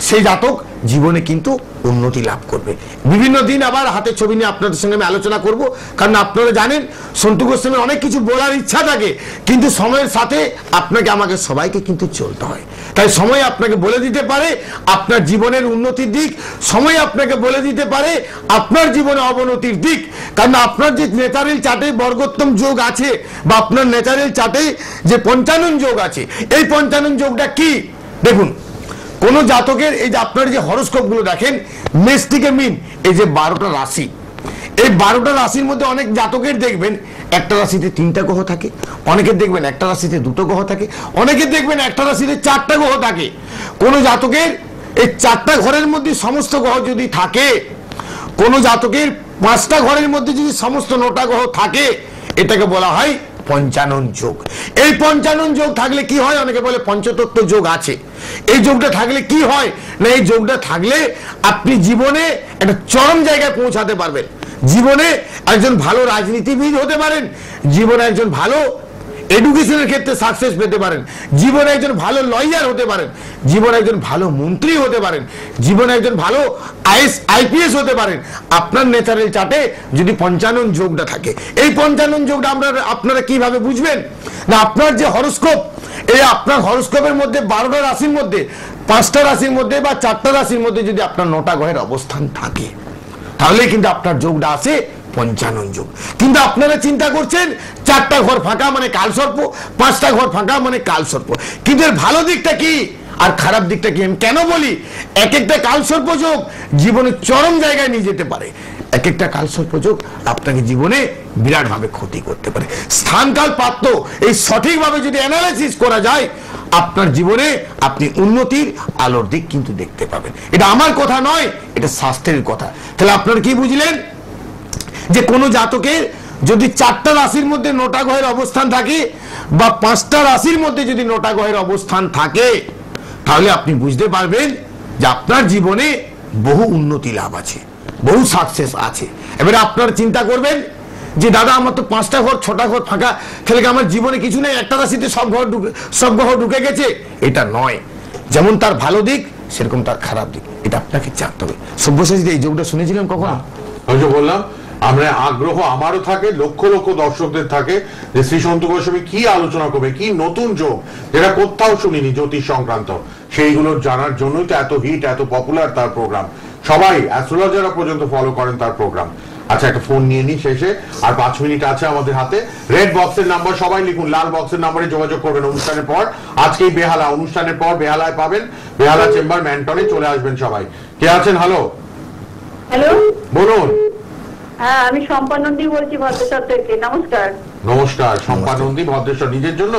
সেই জাতক জীবনে কিন্তু উন্নতি লাভ করবে। বিভিন্ন দিন আবার হাতের ছবি নিয়ে আপনাদের সঙ্গে আমি আলোচনা করব, কারণ আপনারা জানেন সন্তু গোস্বামীর অনেক কিছু বলার ইচ্ছা থাকে, কিন্তু সময়ের সাথে আপনাকে আমাকে সবাইকে কিন্তু চলতে হয়। তাই সময় আপনাকে বলে দিতে পারে আপনার জীবনের উন্নতির দিক, সময় আপনাকে বলে দিতে পারে আপনার জীবনে অবনতির দিক। কারণ আপনার যে ন্যাচারাল চার্টে বর্গোত্তম যোগ আছে, বা আপনার ন্যাচারাল চার্টে যে পঞ্চানন যোগ আছে, এই পঞ্চানন যোগটা কি দেখুন, কোন জাতকের এই যে আপনার যে হরোস্কোপ গুলো দেখেন, মেষ থেকে মিন, এই যে 12টা রাশি, এই 12টা রাশির মধ্যে অনেক জাতকের দেখবেন একটা রাশিতে 3টা গ্রহ থাকে, অনেকের দেখবেন একটা রাশিতে 2টো গ্রহ থাকে, অনেকের দেখবেন একটা রাশিতে 4টা গ্রহ থাকে। কোন জাতকের এই 4টা ঘরের মধ্যে সমস্ত গ্রহ যদি থাকে, কোন জাতকের 5টা ঘরের মধ্যে যদি সমস্ত 9টা গ্রহ থাকে, এটাকে বলা হয় পঞ্চানন যোগ। এই পঞ্চানন যোগ থাকলে কি হয়, অনেকে বলে পঞ্চতত্ত্ব যোগ আছে, এই যোগটা থাকলে কি হয় না, এই যোগটা থাকলে আপনি জীবনে একটা চরম জায়গায় পৌঁছাতে পারবেন, জীবনে একজন ভালো রাজনীতিবিদ হতে পারেন, জীবনে একজন ভালো এডুকেশনের ক্ষেত্রে সাকসেস পেতে পারেন, জীবনে একজন ভালো লয়ার হতে পারেন, জীবনে একজন ভালো মন্ত্রী হতে পারেন, জীবনে একজন ভালো আইপিএস হতে পারেন, আপনার ন্যাচারাল চার্টে যদি পঞ্চানন যোগটা থাকে। এই পঞ্চানন যোগটা আপনারা কিভাবে বুঝবেন না, আপনার যে হরোস্কোপ, এই আপনার হরোস্কোপের মধ্যে 12টা রাশির মধ্যে 5টা রাশির মধ্যে বা 4টা রাশির মধ্যে যদি আপনার 9টা গ্রহের অবস্থান থাকে, তাহলে কিন্তু আপনার যোগটা আছে পঞ্চানন যোগ। কিন্তু আপনারা চিন্তা করছেন 4টা ঘর ফাঁকা মানে কালসর্প, 5টা ঘর ফাঁকা মানে কালসর্প। কিন্তু এর ভালো দিকটা কি আর খারাপ দিকটা কি আমি কেন বলি, এক একটা কালসর্প যোগ জীবনে চরম জায়গায় নিয়ে যেতে পারে, এক একটা কালসর্প যোগ আপনাকে জীবনে বিরাট ভাবে ক্ষতি করতে পারে। স্থান কাল পাত্র এই সঠিকভাবে যদি অ্যানালাইসিস করা যায়, আপনার জীবনে আপনি উন্নতির আলোর দিক কিন্তু দেখতে পাবেন। এটা আমার কথা নয়, এটা শাস্ত্রের কথা। তাহলে আপনারা কি বুঝলেন যে কোন জাতকের যদি 4টা রাশির মধ্যে 9টা গ্রহের অবস্থান থাকে বা 5টা রাশির মধ্যে যদি 9টা গ্রহের অবস্থান থাকে, তাহলে আপনি বুঝতে পারবেন যে আপনার জীবনে বহু উন্নতি লাভ আছে, বহু সাকসেস আছে। এবারে আপনারা চিন্তা করবেন যে দাদা আমার তো 5টা ঘর 6টা ঘর ফাঁকা, তাহলে আমার জীবনে কিছু নেই, একটা রাশিতে সব গ্রহ ঢুকে গেছে। এটা নয়, যেমন তার ভালো দিক সেরকম তার খারাপ দিক, এটা আপনাকে জানতে হবে। সব্যসাচী এই যোগটা শুনেছিলেন কখনো? ওই যে বললাম, আমরা আগ্রহ আমারও থাকে, লক্ষ লক্ষ দর্শকদের থাকে যে শ্রী সন্তু গোস্বামী কি আলোচনা করবে, কি নতুন যোগ যেটা কোথাও শুনিনি জ্যোতিষ সংক্রান্ত, সেইগুলো জানার জন্যই তো এত হিট, এত পপুলার তার প্রোগ্রাম। সবাই অ্যাস্ট্রোলজাররা পর্যন্ত ফলো করেন তার প্রোগ্রাম। আচ্ছা, একটা ফোন নিয়ে নি শেষে, আর 5 মিনিট আছে আমাদের হাতে। রেড বক্সের নাম্বার সবাই লিখুন, লাল বক্সের নাম্বারে যোগাযোগ করবেন অনুষ্ঠানের পর। আজকেই বেহালা, অনুষ্ঠানের পর বেহালায় পাবেন, বেহালা চেম্বার ম্যান্টনে চলে আসবেন সবাই। কে আছেন? হ্যালো, হ্যালো, বলুন। হ্যাঁ আমি শম্পা নন্দী বলছি ভদ্রেশ্বর থেকে। নমস্কার। নমস্কার। শম্পা নন্দী, ভদ্রেশ্বর। নিজের জন্য?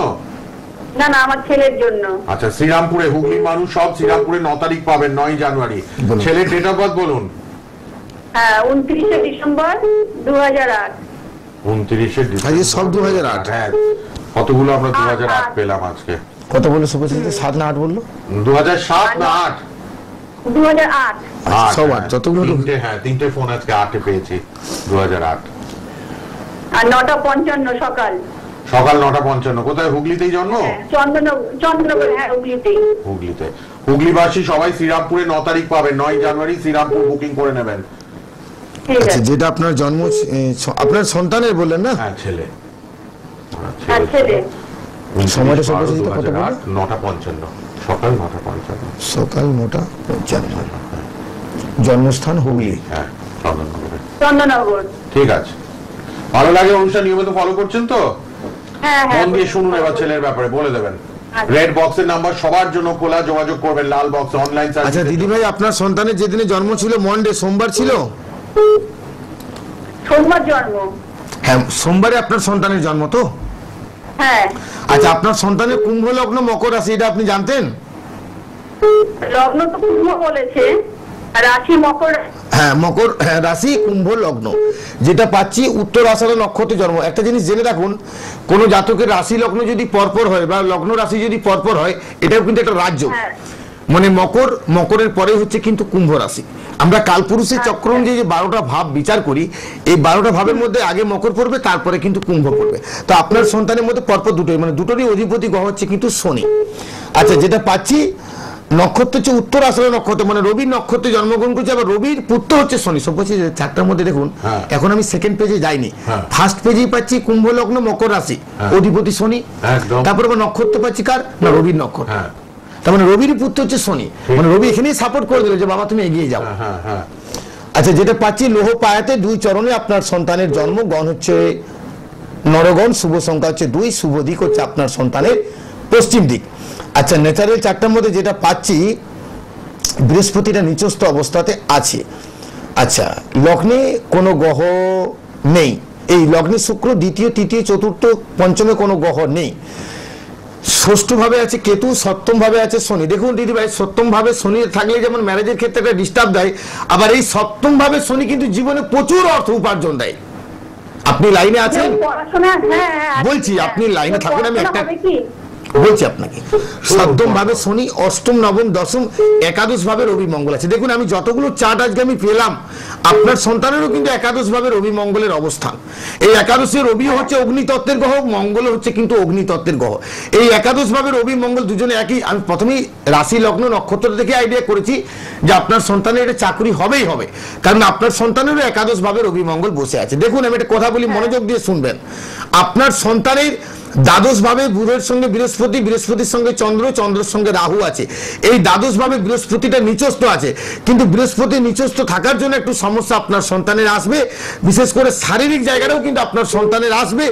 না না, আমার ছেলের জন্য। আচ্ছা, শ্রীরামপুরে, হুগলির মানুষ সব শ্রীরামপুরে 9 তারিখ পাবেন, 9 জানুয়ারি। ছেলের ডেট অফ বার্থ বলুন। হ্যাঁ, 29শে ডিসেম্বর 2008। 29শে ডিসেম্বর। আজকে সব 2008। হ্যাঁ, কতগুলো আমরা 2008 পেলাম আজকে। কত বললো সব্যসাচী? 7 না 8 বললো? 2007 না 8? 2008। সব 8 যতগুলো। হ্যাঁ, 3টে ফোন আজকে 8 পেয়েছি, 2008। আর 9:55 সকাল। সকাল 9:55। কোথায়? হুগলিতেই জন্ম? চন্দ্রনগর। হ্যাঁ, হুগলিতেই। হুগলিতে। হুগলিবাসী সবাই শ্রীরামপুরে 9 তারিখ পাবেন, 9 জানুয়ারি শ্রীরামপুর বুকিং করে নেবেন। আচ্ছা, যেটা আপনার জন্ম আপনার সন্তানের বললেন না? হ্যাঁ, ছেলে। ছেলে। সময়টা সব্যসাচী কত বললো? 9:55, সকাল 9:55। সকাল 9:55। জন্মস্থান হুগলি। হ্যাঁ, চন্দননগরে। চন্দ্রনগর। ঠিক আছে, ভালো লাগে। অনুষ্ঠান নিয়মিত ফলো করছেন তো? হ্যাঁ মন দিয়ে শুনুন এবার ছেলের ব্যাপারে বলে দেবেন। রেড বক্সের নাম্বার সবার জন্য খোলা, যোগাযোগ করবেন। লাল বক্স অনলাইন সার্ভিস। আচ্ছা দিদি ভাই, আপনার সন্তানের যেদিনে জন্ম ছিল মন্ডে, সোমবার ছিল? সোমবার জন্ম। হ্যাঁ, সোমবারে আপনার সন্তানের জন্ম তো? হ্যাঁ। আচ্ছা, আপনার সন্তানের কুম্ভ লগ্ন মকর রাশি, এটা আপনি জানতেন? লগ্ন তো কুম্ভ বলেছে, রাশি মকর। হ্যাঁ, মকর রাশি, কুম্ভ লগ্ন। যেটা পাচ্ছি উত্তর আষাঢ় নক্ষত্রে জন্ম। একটা জিনিস জেনে রাখুন, কোন জাতকের রাশি লগ্ন যদি পরপর হয় বা লগ্ন রাশি যদি পরপর হয়, এটাও কিন্তু একটা রাজ্য। মানে মকরের পরে হচ্ছে কিন্তু কুম্ভ রাশি। আমরা কালপুরুষের চক্র অনুযায়ী যে 12টা ভাব বিচার করি, এই 12টা ভাবের মধ্যে আগে মকর পড়বে, তারপরে কিন্তু কুম্ভ পড়বে। তো আপনার সন্তানের মধ্যে পরপর দুটোই, মানে দুটোরই অধিপতি গ্রহ হচ্ছে কিন্তু শনি। আচ্ছা, যেটা পাচ্ছি নক্ষত্র হচ্ছে উত্তর আষাঢ় নক্ষত্র, মানে রবির নক্ষত্রে জন্মগ্রহণ করছে, আবার রবির পুত্র হচ্ছে শনি। সব বলছি 4টার মধ্যে দেখুন, এখন আমি সেকেন্ড পেজে যাইনি, ফার্স্ট পেজেই পাচ্ছি কুম্ভ লগ্ন মকর রাশি, অধিপতি শনি। তারপর আবার নক্ষত্র পাচ্ছি কার? না, রবির নক্ষত্র। তার মানে রবির পুত্র হচ্ছে শনি, মানে রবি এখানেই সাপোর্ট করে দিল যে বাবা তুমি এগিয়ে যাও। আচ্ছা, যেটা পাচ্ছি লৌহ পায়াতে 2 চরণে আপনার সন্তানের জন্ম, গণ হচ্ছে নরগণ, শুভ সংখ্যা হচ্ছে 2, শুভ দিক হচ্ছে আপনার সন্তানের পশ্চিম দিক। আচ্ছা, ন্যাচারাল 4টার মধ্যে যেটা পাচ্ছি বৃহস্পতিটা নিচস্থ অবস্থাতে আছে। আচ্ছা, লগ্নে কোনো গ্রহ নেই, এই লগ্নে শুক্র, দ্বিতীয় তৃতীয় চতুর্থ পঞ্চমে কোনো গ্রহ নেই। ষষ্ঠ ভাবে আছে কেতু, সপ্তম ভাবে আছে শনি। দেখুন দিদি ভাই, সপ্তম ভাবে শনি থাকলে যেমন ম্যারেজের ক্ষেত্রে একটা ডিস্টার্ব দেয়, আবার এই সপ্তম ভাবে শনি কিন্তু জীবনে প্রচুর অর্থ উপার্জন দেয়। আপনি লাইনে আছেন? বলছি আপনি লাইনে থাকুন, আমি একটা বলছি আপনাকে। সপ্তম ভাবে শনি, অষ্টম নবম দশম একাদশ ভাবে রবি মঙ্গল আছে। দেখুন আমি যতগুলো চার্ট আজকে আমি পেলাম, আপনার সন্তানেরও কিন্তু একাদশ ভাবে রবি মঙ্গলের অবস্থান। এই একাদশে রবি হচ্ছে অগ্নিতত্ত্বের গ্রহ, মঙ্গল হচ্ছে কিন্তু অগ্নিতত্ত্বের গ্রহ। এই একাদশ ভাবে রবি মঙ্গল দুজনে একই। আমি প্রথমেই রাশি লগ্ন নক্ষত্র থেকে আইডিয়া করেছি যে আপনার সন্তানের এটা চাকরি হবেই হবে, কারণ আপনার সন্তানেরও একাদশ ভাবে রবি মঙ্গল বসে আছে। দেখুন আমি একটা কথা বলি, মনোযোগ দিয়ে শুনবেন। আপনার সন্তানের দ্বাদশ ভাবে বুধের সঙ্গে বৃহস্পতি, বৃহস্পতির সঙ্গে চন্দ্র, চন্দ্রের সঙ্গে রাহু আছে। এই দ্বাদশ ভাবে বৃহস্পতিটা নিচস্থ আছে, কিন্তু বৃহস্পতি নিচস্থ থাকার জন্য একটু সমস্যা আপনার সন্তানের আসবে, বিশেষ করে শারীরিক জায়গাটাও কিন্তু আপনার সন্তানের আসবে।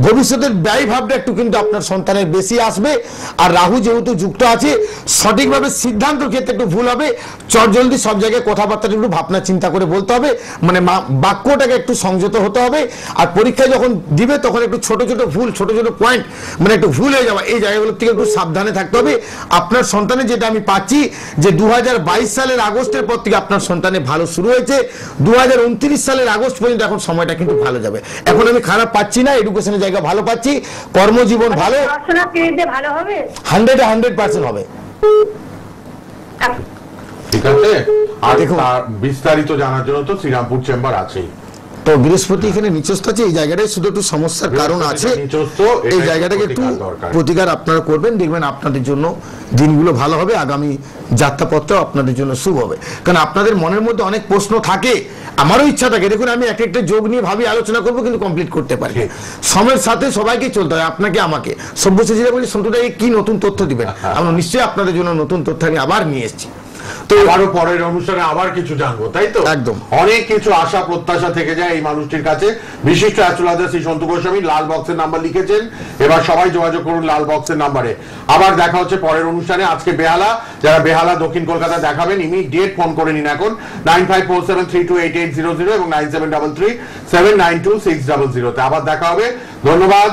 ভবিষ্যতের ব্যয় ভাবটা একটু কিন্তু আপনার সন্তানের বেশি আসবে। আর রাহু যেহেতু যুক্ত আছে, সঠিকভাবে সিদ্ধান্ত ক্ষেত্রে একটু ভুল হবে। চটজলদি সব জায়গায় কথাবার্তাটা একটু ভাবনা চিন্তা করে বলতে হবে, মানে বাক্যটাকে একটু সংযত হতে হবে। আর পরীক্ষায় যখন দিবে তখন একটু ছোট ছোট ভুল, ছোট ছোট পয়েন্ট মানে একটু ভুল হয়ে যাওয়া, এই জায়গাগুলোর থেকে একটু সাবধানে থাকতে হবে। আপনার সন্তানের যেটা আমি পাচ্ছি যে 2022 সালের আগস্টের পর থেকে আপনার সন্তানের ভালো শুরু হয়েছে, 2029 সালের আগস্ট পর্যন্ত এখন সময়টা কিন্তু ভালো যাবে। এখন আমি খারাপ পাচ্ছি না, এডুকেশনের জায়গা ভালো পাচ্ছি, কর্মজীবন ভালো, পড়াশোনা পেতে ভালো হবে 100% হবে। ঠিক আছে, আর দেখুন, তার বিস্তারিত জানার জন্য তো শ্রীরামপুর চেম্বার আছেই। তো বৃহস্পতি এখানে নিচস্থ আছে, এই জায়গাটায় শুধু একটু সমস্যার কারণ আছে, এই জায়গাটাকে একটু প্রতিকার আপনারা করবেন, দেখবেন আপনাদের জন্য দিনগুলো ভালো হবে, আগামী যাত্রাপথটাও আপনাদের জন্য শুভ হবে। কারণ আপনাদের মনের মধ্যে অনেক প্রশ্ন থাকে, আমারও ইচ্ছা থাকে, দেখুন আমি একটা যোগ নিয়ে ভাবি আলোচনা করবো কিন্তু কমপ্লিট করতে পারি। সময়ের সাথে সবাইকে চলতে হয়, আপনাকে আমাকে। সব্যসাচীরা বলি সন্তুদাকে কি নতুন তথ্য দিবেন, আমরা নিশ্চয়ই আপনাদের জন্য নতুন তথ্য আমি আবার নিয়ে এসেছি। তো আরো পরের অনুষ্ঠানে আবার কিছু জানবো, তাই তো? একদম। অনেক কিছু আশা প্রত্যাশা থেকে যায় এই মানুষটির কাছে। বিশিষ্ট অ্যাস্ট্রোলজার শ্রী সন্তু গোস্বামী লাল বক্সের নাম্বার লিখেছেন, এবার সবাই যোগাযোগ করুন লাল বক্সের নাম্বারে। আবার দেখা হচ্ছে পরের অনুষ্ঠানে। আজকে বেহালা, যারা বেহালা দক্ষিণ কলকাতা দেখাবেন ইমিডিয়েট ফোন করে নিন এখন 9547328800 এবং 9733792600 তে। আবার দেখা হবে, ধন্যবাদ।